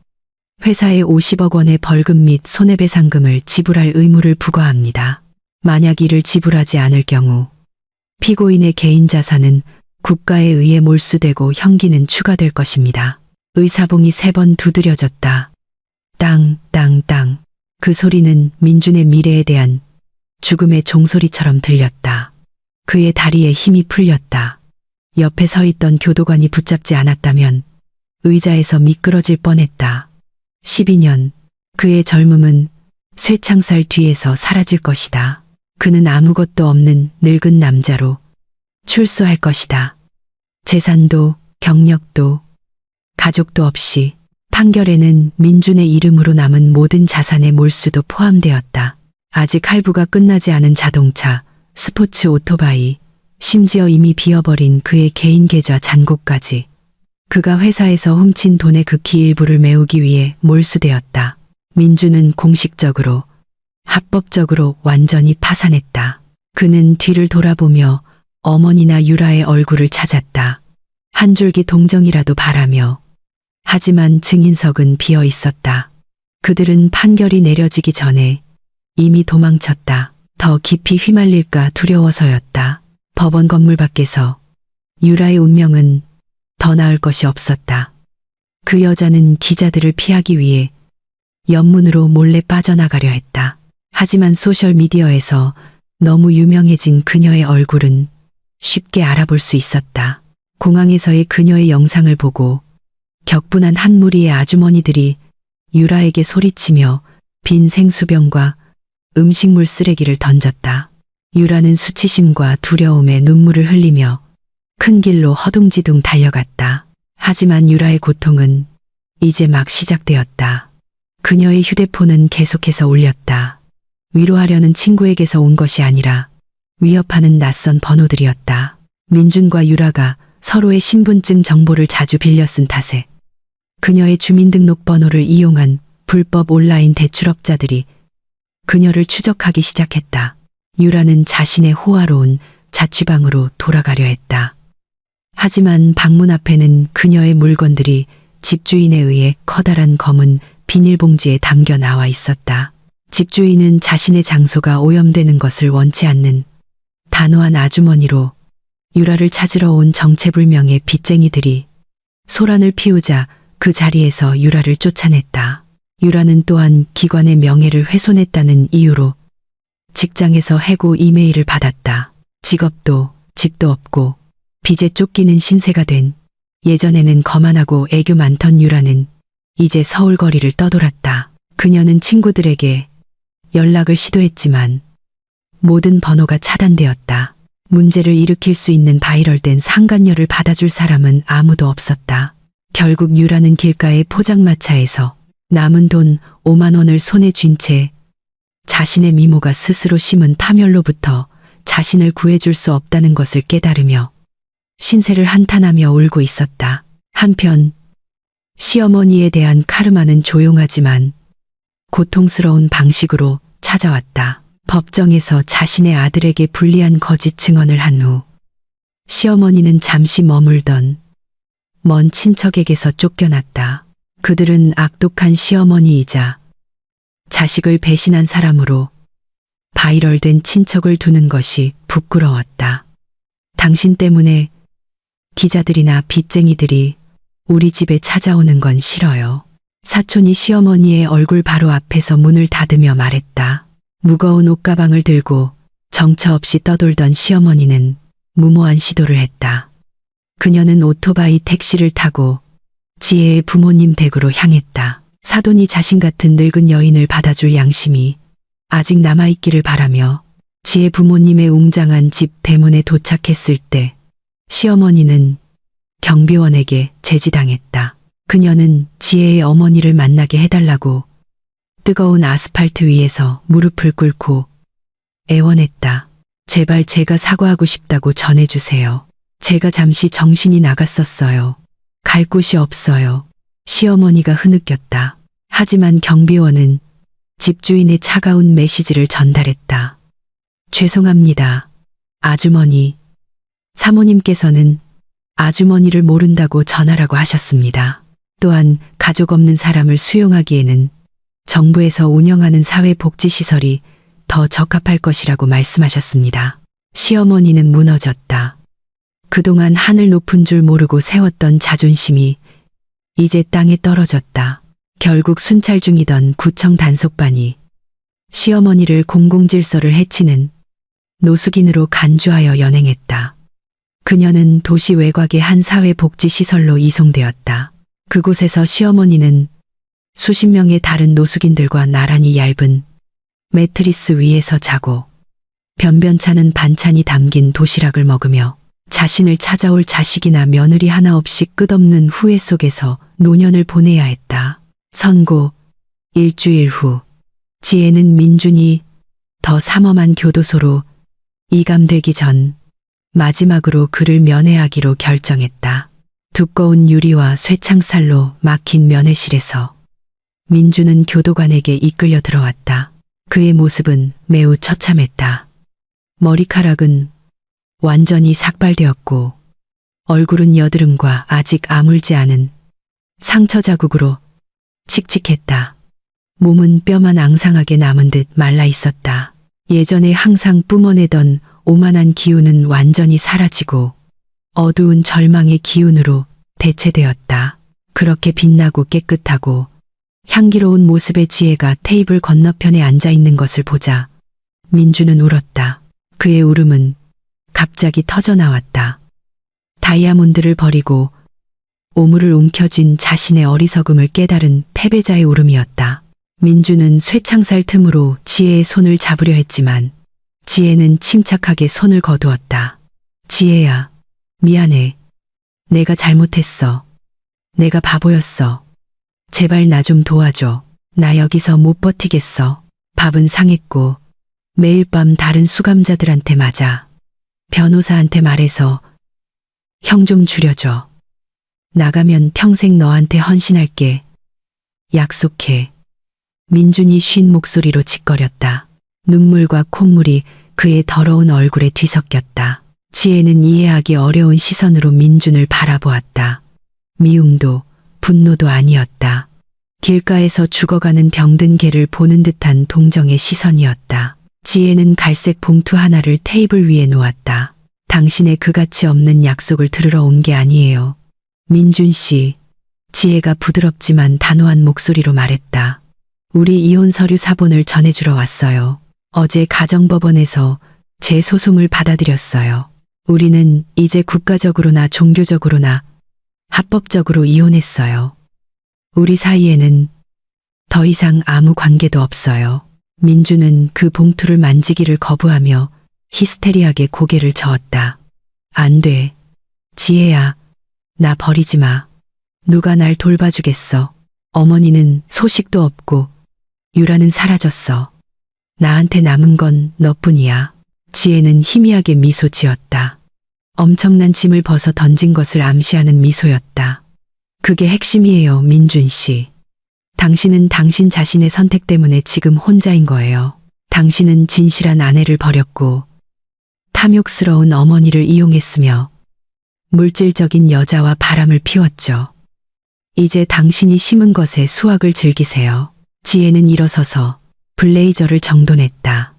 회사에 50억 원의 벌금 및 손해배상금을 지불할 의무를 부과합니다. 만약 이를 지불하지 않을 경우 피고인의 개인 자산은 국가에 의해 몰수되고 형기는 추가될 것입니다. 의사봉이 3번 두드려졌다. 땅, 땅, 땅. 그 소리는 민준의 미래에 대한 죽음의 종소리처럼 들렸다. 그의 다리에 힘이 풀렸다. 옆에 서 있던 교도관이 붙잡지 않았다면 의자에서 미끄러질 뻔했다. 12년, 그의 젊음은 쇠창살 뒤에서 사라질 것이다. 그는 아무것도 없는 늙은 남자로 출소할 것이다. 재산도 경력도 가족도 없이. 판결에는 민준의 이름으로 남은 모든 자산의 몰수도 포함되었다. 아직 할부가 끝나지 않은 자동차, 스포츠 오토바이, 심지어 이미 비어버린 그의 개인 계좌 잔고까지. 그가 회사에서 훔친 돈의 극히 일부를 메우기 위해 몰수되었다. 민준은 공식적으로, 합법적으로 완전히 파산했다. 그는 뒤를 돌아보며 어머니나 유라의 얼굴을 찾았다. 한 줄기 동정이라도 바라며. 하지만 증인석은 비어 있었다. 그들은 판결이 내려지기 전에 이미 도망쳤다. 더 깊이 휘말릴까 두려워서였다. 법원 건물 밖에서 유라의 운명은 더 나을 것이 없었다. 그 여자는 기자들을 피하기 위해 연문으로 몰래 빠져나가려 했다. 하지만 소셜미디어에서 너무 유명해진 그녀의 얼굴은 쉽게 알아볼 수 있었다. 공항에서의 그녀의 영상을 보고 격분한 한 무리의 아주머니들이 유라에게 소리치며 빈 생수병과 음식물 쓰레기를 던졌다. 유라는 수치심과 두려움에 눈물을 흘리며 큰 길로 허둥지둥 달려갔다. 하지만 유라의 고통은 이제 막 시작되었다. 그녀의 휴대폰은 계속해서 울렸다. 위로하려는 친구에게서 온 것이 아니라 위협하는 낯선 번호들이었다. 민준과 유라가 서로의 신분증 정보를 자주 빌려 쓴 탓에 그녀의 주민등록번호를 이용한 불법 온라인 대출업자들이 그녀를 추적하기 시작했다. 유라는 자신의 호화로운 자취방으로 돌아가려 했다. 하지만 방문 앞에는 그녀의 물건들이 집주인에 의해 커다란 검은 비닐봉지에 담겨 나와 있었다. 집주인은 자신의 장소가 오염되는 것을 원치 않는 단호한 아주머니로 유라를 찾으러 온 정체불명의 빚쟁이들이 소란을 피우자 그 자리에서 유라를 쫓아냈다. 유라는 또한 기관의 명예를 훼손했다는 이유로 직장에서 해고 이메일을 받았다. 직업도 집도 없고 빚에 쫓기는 신세가 된 예전에는 거만하고 애교 많던 유라는 이제 서울 거리를 떠돌았다. 그녀는 친구들에게 연락을 시도했지만 모든 번호가 차단되었다. 문제를 일으킬 수 있는 바이럴된 상간녀를 받아줄 사람은 아무도 없었다. 결국 유라는 길가의 포장마차에서 남은 돈 5만 원을 손에 쥔 채 자신의 미모가 스스로 심은 파멸로부터 자신을 구해줄 수 없다는 것을 깨달으며 신세를 한탄하며 울고 있었다. 한편 시어머니에 대한 카르마는 조용하지만 고통스러운 방식으로 찾아왔다. 법정에서 자신의 아들에게 불리한 거짓 증언을 한 후 시어머니는 잠시 머물던 먼 친척에게서 쫓겨났다. 그들은 악독한 시어머니이자 자식을 배신한 사람으로 바이럴된 친척을 두는 것이 부끄러웠다. 당신 때문에 기자들이나 빚쟁이들이 우리 집에 찾아오는 건 싫어요. 사촌이 시어머니의 얼굴 바로 앞에서 문을 닫으며 말했다. 무거운 옷가방을 들고 정처 없이 떠돌던 시어머니는 무모한 시도를 했다. 그녀는 오토바이 택시를 타고 지혜의 부모님 댁으로 향했다. 사돈이 자신 같은 늙은 여인을 받아줄 양심이 아직 남아있기를 바라며 지혜 부모님의 웅장한 집 대문에 도착했을 때 시어머니는 경비원에게 제지당했다. 그녀는 지혜의 어머니를 만나게 해달라고 뜨거운 아스팔트 위에서 무릎을 꿇고 애원했다. 제발 제가 사과하고 싶다고 전해주세요. 제가 잠시 정신이 나갔었어요. 갈 곳이 없어요. 시어머니가 흐느꼈다. 하지만 경비원은 집주인의 차가운 메시지를 전달했다. 죄송합니다. 아주머니. 사모님께서는 아주머니를 모른다고 전하라고 하셨습니다. 또한 가족 없는 사람을 수용하기에는 정부에서 운영하는 사회복지시설이 더 적합할 것이라고 말씀하셨습니다. 시어머니는 무너졌다. 그동안 하늘 높은 줄 모르고 세웠던 자존심이 이제 땅에 떨어졌다. 결국 순찰 중이던 구청 단속반이 시어머니를 공공질서를 해치는 노숙인으로 간주하여 연행했다. 그녀는 도시 외곽의 한 사회복지시설로 이송되었다. 그곳에서 시어머니는 수십 명의 다른 노숙인들과 나란히 얇은 매트리스 위에서 자고 변변찮은 반찬이 담긴 도시락을 먹으며 자신을 찾아올 자식이나 며느리 하나 없이 끝없는 후회 속에서 노년을 보내야 했다. 선고 일주일 후 지혜는 민준이 더 삼엄한 교도소로 이감되기 전 마지막으로 그를 면회하기로 결정했다. 두꺼운 유리와 쇠창살로 막힌 면회실에서 민준은 교도관에게 이끌려 들어왔다. 그의 모습은 매우 처참했다. 머리카락은 완전히 삭발되었고 얼굴은 여드름과 아직 아물지 않은 상처 자국으로 칙칙했다. 몸은 뼈만 앙상하게 남은 듯 말라 있었다. 예전에 항상 뿜어내던 오만한 기운은 완전히 사라지고 어두운 절망의 기운으로 대체되었다. 그렇게 빛나고 깨끗하고 향기로운 모습의 지혜가 테이블 건너편에 앉아 있는 것을 보자 민주는 울었다. 그의 울음은 갑자기 터져나왔다. 다이아몬드를 버리고 오물을 움켜쥔 자신의 어리석음을 깨달은 패배자의 울음이었다. 민주는 쇠창살 틈으로 지혜의 손을 잡으려 했지만 지혜는 침착하게 손을 거두었다. 지혜야, 미안해. 내가 잘못했어. 내가 바보였어. 제발 나 좀 도와줘. 나 여기서 못 버티겠어. 밥은 상했고 매일 밤 다른 수감자들한테 맞아. 변호사한테 말해서 형 좀 줄여줘. 나가면 평생 너한테 헌신할게. 약속해. 민준이 쉰 목소리로 짓거렸다. 눈물과 콧물이 그의 더러운 얼굴에 뒤섞였다. 지혜는 이해하기 어려운 시선으로 민준을 바라보았다. 미움도 분노도 아니었다. 길가에서 죽어가는 병든 개를 보는 듯한 동정의 시선이었다. 지혜는 갈색 봉투 하나를 테이블 위에 놓았다. 당신의 그가치 없는 약속을 들으러 온 게 아니에요. 민준 씨, 지혜가 부드럽지만 단호한 목소리로 말했다. 우리 이혼 서류 사본을 전해주러 왔어요. 어제 가정법원에서 제 소송을 받아들였어요. 우리는 이제 국가적으로나 종교적으로나 합법적으로 이혼했어요. 우리 사이에는 더 이상 아무 관계도 없어요. 민주는 그 봉투를 만지기를 거부하며 히스테리하게 고개를 저었다. 안 돼. 지혜야, 나 버리지 마. 누가 날 돌봐주겠어. 어머니는 소식도 없고 유라는 사라졌어. 나한테 남은 건 너뿐이야. 지혜는 희미하게 미소 지었다. 엄청난 짐을 벗어 던진 것을 암시하는 미소였다. 그게 핵심이에요, 민준 씨. 당신은 당신 자신의 선택 때문에 지금 혼자인 거예요. 당신은 진실한 아내를 버렸고 탐욕스러운 어머니를 이용했으며 물질적인 여자와 바람을 피웠죠. 이제 당신이 심은 것에 수확을 즐기세요. 지혜는 일어서서 블레이저를 정돈했다.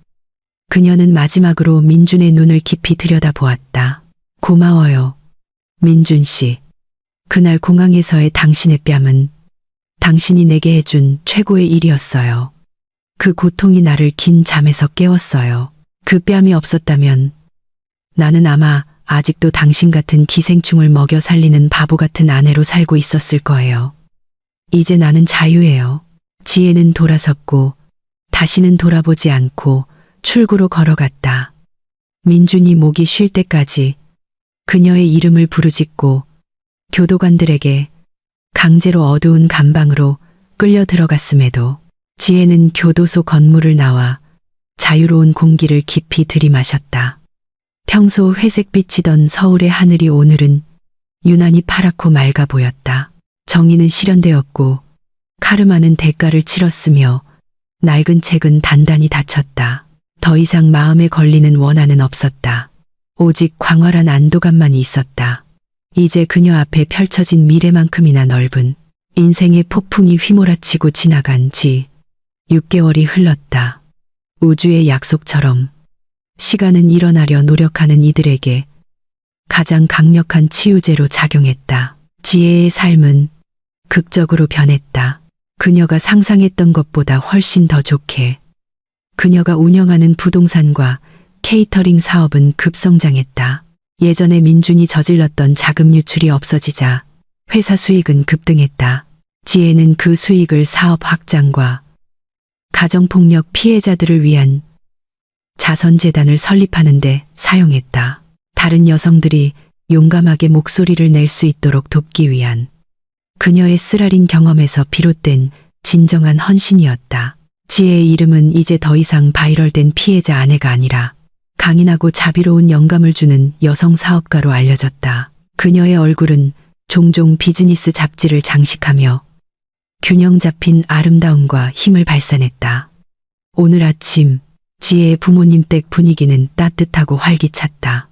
그녀는 마지막으로 민준의 눈을 깊이 들여다보았다. 고마워요, 민준 씨. 그날 공항에서의 당신의 뺨은 당신이 내게 해준 최고의 일이었어요. 그 고통이 나를 긴 잠에서 깨웠어요. 그 뺨이 없었다면 나는 아마 아직도 당신 같은 기생충을 먹여 살리는 바보 같은 아내로 살고 있었을 거예요. 이제 나는 자유예요. 지혜는 돌아섰고 다시는 돌아보지 않고 출구로 걸어갔다. 민준이 목이 쉴 때까지 그녀의 이름을 부르짖고 교도관들에게 강제로 어두운 감방으로 끌려 들어갔음에도 지혜는 교도소 건물을 나와 자유로운 공기를 깊이 들이마셨다. 평소 회색빛이던 서울의 하늘이 오늘은 유난히 파랗고 맑아 보였다. 정의는 실현되었고 카르마는 대가를 치렀으며 낡은 책은 단단히 닫혔다. 더 이상 마음에 걸리는 원한은 없었다. 오직 광활한 안도감만이 있었다. 이제 그녀 앞에 펼쳐진 미래만큼이나 넓은 인생의 폭풍이 휘몰아치고 지나간 지 6개월이 흘렀다. 우주의 약속처럼 시간은 일어나려 노력하는 이들에게 가장 강력한 치유제로 작용했다. 지혜의 삶은 극적으로 변했다. 그녀가 상상했던 것보다 훨씬 더 좋게. 그녀가 운영하는 부동산과 케이터링 사업은 급성장했다. 예전에 민준이 저질렀던 자금 유출이 없어지자 회사 수익은 급등했다. 지혜는 그 수익을 사업 확장과 가정폭력 피해자들을 위한 자선재단을 설립하는 데 사용했다. 다른 여성들이 용감하게 목소리를 낼 수 있도록 돕기 위한 그녀의 쓰라린 경험에서 비롯된 진정한 헌신이었다. 지혜의 이름은 이제 더 이상 바이럴된 피해자 아내가 아니라 강인하고 자비로운 영감을 주는 여성 사업가로 알려졌다. 그녀의 얼굴은 종종 비즈니스 잡지를 장식하며 균형 잡힌 아름다움과 힘을 발산했다. 오늘 아침 지혜의 부모님 댁 분위기는 따뜻하고 활기찼다.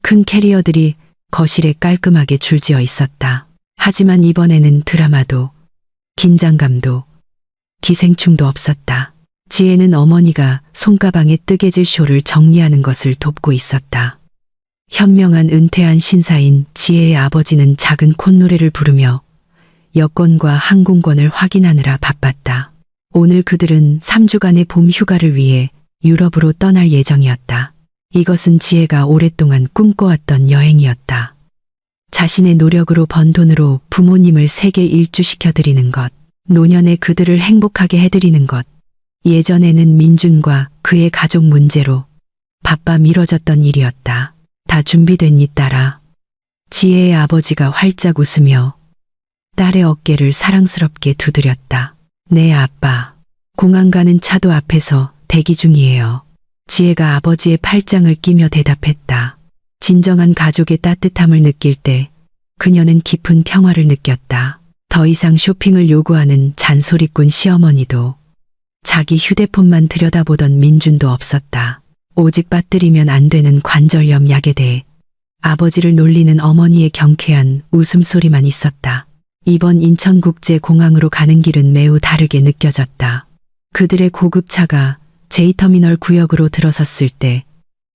큰 캐리어들이 거실에 깔끔하게 줄지어 있었다. 하지만 이번에는 드라마도 긴장감도 기생충도 없었다. 지혜는 어머니가 손가방에 뜨개질 쇼를 정리하는 것을 돕고 있었다. 현명한 은퇴한 신사인 지혜의 아버지는 작은 콧노래를 부르며 여권과 항공권을 확인하느라 바빴다. 오늘 그들은 3주간의 봄 휴가를 위해 유럽으로 떠날 예정이었다. 이것은 지혜가 오랫동안 꿈꿔왔던 여행이었다. 자신의 노력으로 번 돈으로 부모님을 세계 일주시켜드리는 것, 노년에 그들을 행복하게 해드리는 것. 예전에는 민준과 그의 가족 문제로 바빠 미뤄졌던 일이었다. 다 준비됐니 딸아? 지혜의 아버지가 활짝 웃으며 딸의 어깨를 사랑스럽게 두드렸다. 네 아빠. 공항 가는 차도 앞에서 대기 중이에요. 지혜가 아버지의 팔짱을 끼며 대답했다. 진정한 가족의 따뜻함을 느낄 때 그녀는 깊은 평화를 느꼈다. 더 이상 쇼핑을 요구하는 잔소리꾼 시어머니도 자기 휴대폰만 들여다보던 민준도 없었다. 오직 빠뜨리면 안 되는 관절염 약에 대해 아버지를 놀리는 어머니의 경쾌한 웃음소리만 있었다. 이번 인천국제공항으로 가는 길은 매우 다르게 느껴졌다. 그들의 고급차가 J터미널 구역으로 들어섰을 때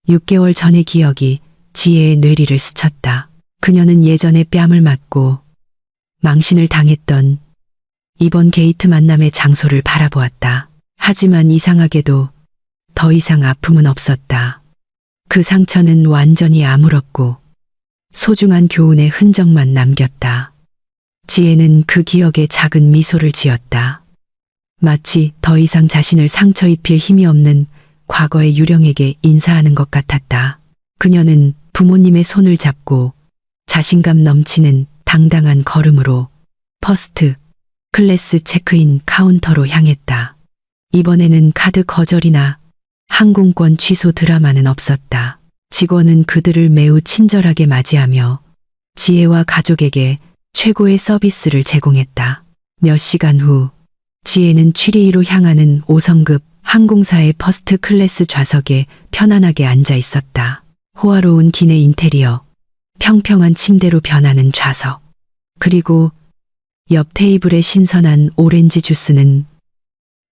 6개월 전의 기억이 지혜의 뇌리를 스쳤다. 그녀는 예전에 뺨을 맞고 망신을 당했던 이번 게이트 만남의 장소를 바라보았다. 하지만 이상하게도 더 이상 아픔은 없었다. 그 상처는 완전히 아물었고 소중한 교훈의 흔적만 남겼다. 지혜는 그 기억에 작은 미소를 지었다. 마치 더 이상 자신을 상처 입힐 힘이 없는 과거의 유령에게 인사하는 것 같았다. 그녀는 부모님의 손을 잡고 자신감 넘치는 당당한 걸음으로 퍼스트 클래스 체크인 카운터로 향했다. 이번에는 카드 거절이나 항공권 취소 드라마는 없었다. 직원은 그들을 매우 친절하게 맞이하며 지혜와 가족에게 최고의 서비스를 제공했다. 몇 시간 후 지혜는 취리히로 향하는 5성급 항공사의 퍼스트 클래스 좌석에 편안하게 앉아 있었다. 호화로운 기내 인테리어, 평평한 침대로 변하는 좌석, 그리고 옆 테이블의 신선한 오렌지 주스는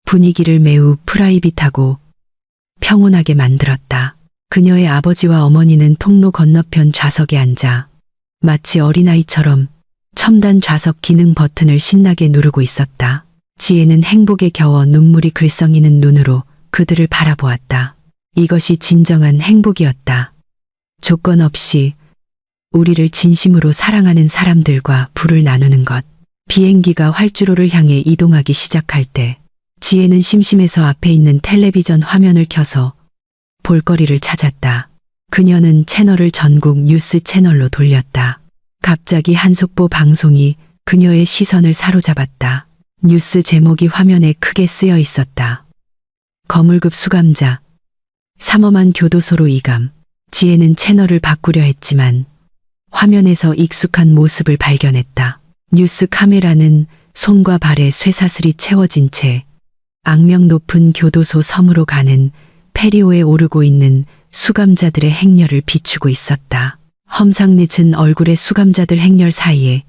분위기를 매우 프라이빗하고 평온하게 만들었다. 그녀의 아버지와 어머니는 통로 건너편 좌석에 앉아 마치 어린아이처럼 첨단 좌석 기능 버튼을 신나게 누르고 있었다. 지혜는 행복에 겨워 눈물이 글썽이는 눈으로 그들을 바라보았다. 이것이 진정한 행복이었다. 조건 없이 우리를 진심으로 사랑하는 사람들과 불을 나누는 것. 비행기가 활주로를 향해 이동하기 시작할 때 지혜는 심심해서 앞에 있는 텔레비전 화면을 켜서 볼거리를 찾았다. 그녀는 채널을 전국 뉴스 채널로 돌렸다. 갑자기 한 속보 방송이 그녀의 시선을 사로잡았다. 뉴스 제목이 화면에 크게 쓰여 있었다. 거물급 수감자, 삼엄한 교도소로 이감. 지혜는 채널을 바꾸려 했지만 화면에서 익숙한 모습을 발견했다. 뉴스 카메라는 손과 발에 쇠사슬이 채워진 채 악명 높은 교도소 섬으로 가는 페리오에 오르고 있는 수감자들의 행렬을 비추고 있었다. 험상궂은 얼굴의 수감자들 행렬 사이에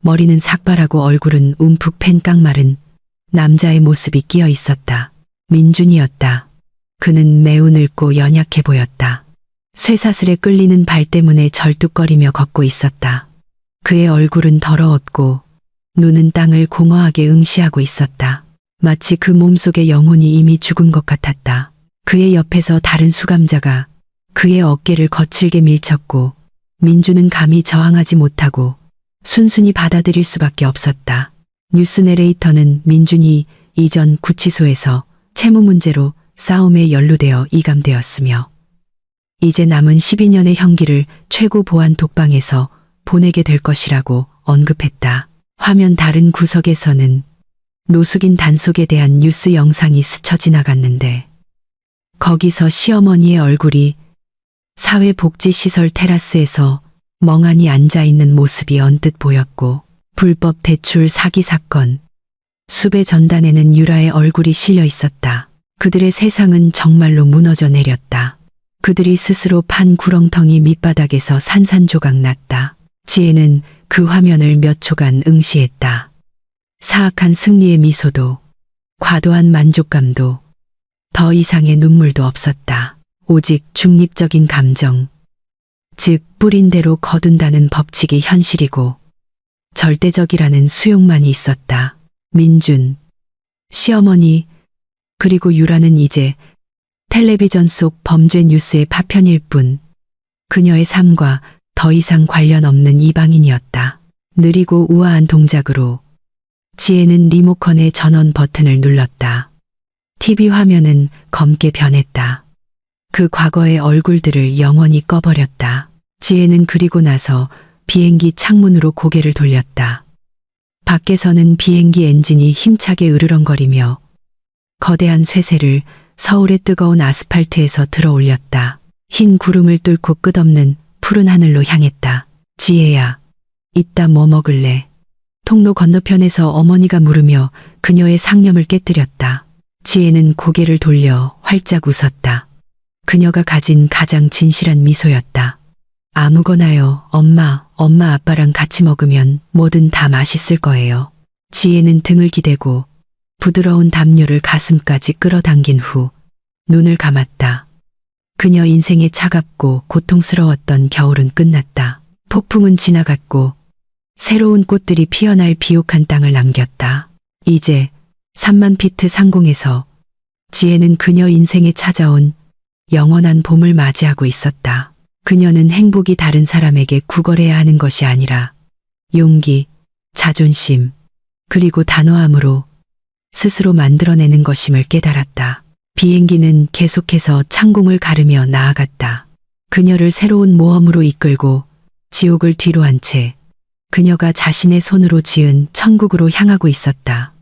머리는 삭발하고 얼굴은 움푹 팬 깡마른 남자의 모습이 끼어 있었다. 민준이었다. 그는 매우 늙고 연약해 보였다. 쇠사슬에 끌리는 발 때문에 절뚝거리며 걷고 있었다. 그의 얼굴은 더러웠고 눈은 땅을 공허하게 응시하고 있었다. 마치 그 몸속의 영혼이 이미 죽은 것 같았다. 그의 옆에서 다른 수감자가 그의 어깨를 거칠게 밀쳤고 민주는 감히 저항하지 못하고 순순히 받아들일 수밖에 없었다. 뉴스 내레이터는 민준이 이전 구치소에서 채무 문제로 싸움에 연루되어 이감되었으며 이제 남은 12년의 형기를 최고 보안 독방에서 보내게 될 것이라고 언급했다. 화면 다른 구석에서는 노숙인 단속에 대한 뉴스 영상이 스쳐 지나갔는데 거기서 시어머니의 얼굴이 사회복지시설 테라스에서 멍하니 앉아있는 모습이 언뜻 보였고 불법 대출 사기 사건, 수배 전단에는 유라의 얼굴이 실려 있었다. 그들의 세상은 정말로 무너져 내렸다. 그들이 스스로 판 구렁텅이 밑바닥에서 산산조각 났다. 지혜는 그 화면을 몇 초간 응시했다. 사악한 승리의 미소도, 과도한 만족감도, 더 이상의 눈물도 없었다. 오직 중립적인 감정, 즉 뿌린 대로 거둔다는 법칙이 현실이고 절대적이라는 수용만이 있었다. 민준, 시어머니, 그리고 유라는 이제 텔레비전 속 범죄 뉴스의 파편일 뿐 그녀의 삶과 더 이상 관련 없는 이방인이었다. 느리고 우아한 동작으로 지혜는 리모컨의 전원 버튼을 눌렀다. TV 화면은 검게 변했다. 그 과거의 얼굴들을 영원히 꺼버렸다. 지혜는 그리고 나서 비행기 창문으로 고개를 돌렸다. 밖에서는 비행기 엔진이 힘차게 으르렁거리며 거대한 쇠새를 서울의 뜨거운 아스팔트에서 들어 올렸다. 흰 구름을 뚫고 끝없는 푸른 하늘로 향했다. 지혜야, 이따 뭐 먹을래? 통로 건너편에서 어머니가 물으며 그녀의 상념을 깨뜨렸다. 지혜는 고개를 돌려 활짝 웃었다. 그녀가 가진 가장 진실한 미소였다. 아무거나요, 엄마 아빠랑 같이 먹으면 뭐든 다 맛있을 거예요. 지혜는 등을 기대고 부드러운 담요를 가슴까지 끌어당긴 후 눈을 감았다. 그녀 인생의 차갑고 고통스러웠던 겨울은 끝났다. 폭풍은 지나갔고 새로운 꽃들이 피어날 비옥한 땅을 남겼다. 이제 3만 피트 상공에서 지혜는 그녀 인생에 찾아온 영원한 봄을 맞이하고 있었다. 그녀는 행복이 다른 사람에게 구걸해야 하는 것이 아니라 용기, 자존심, 그리고 단호함으로 스스로 만들어내는 것임을 깨달았다. 비행기는 계속해서 창공을 가르며 나아갔다. 그녀를 새로운 모험으로 이끌고 지옥을 뒤로 한 채 그녀가 자신의 손으로 지은 천국으로 향하고 있었다.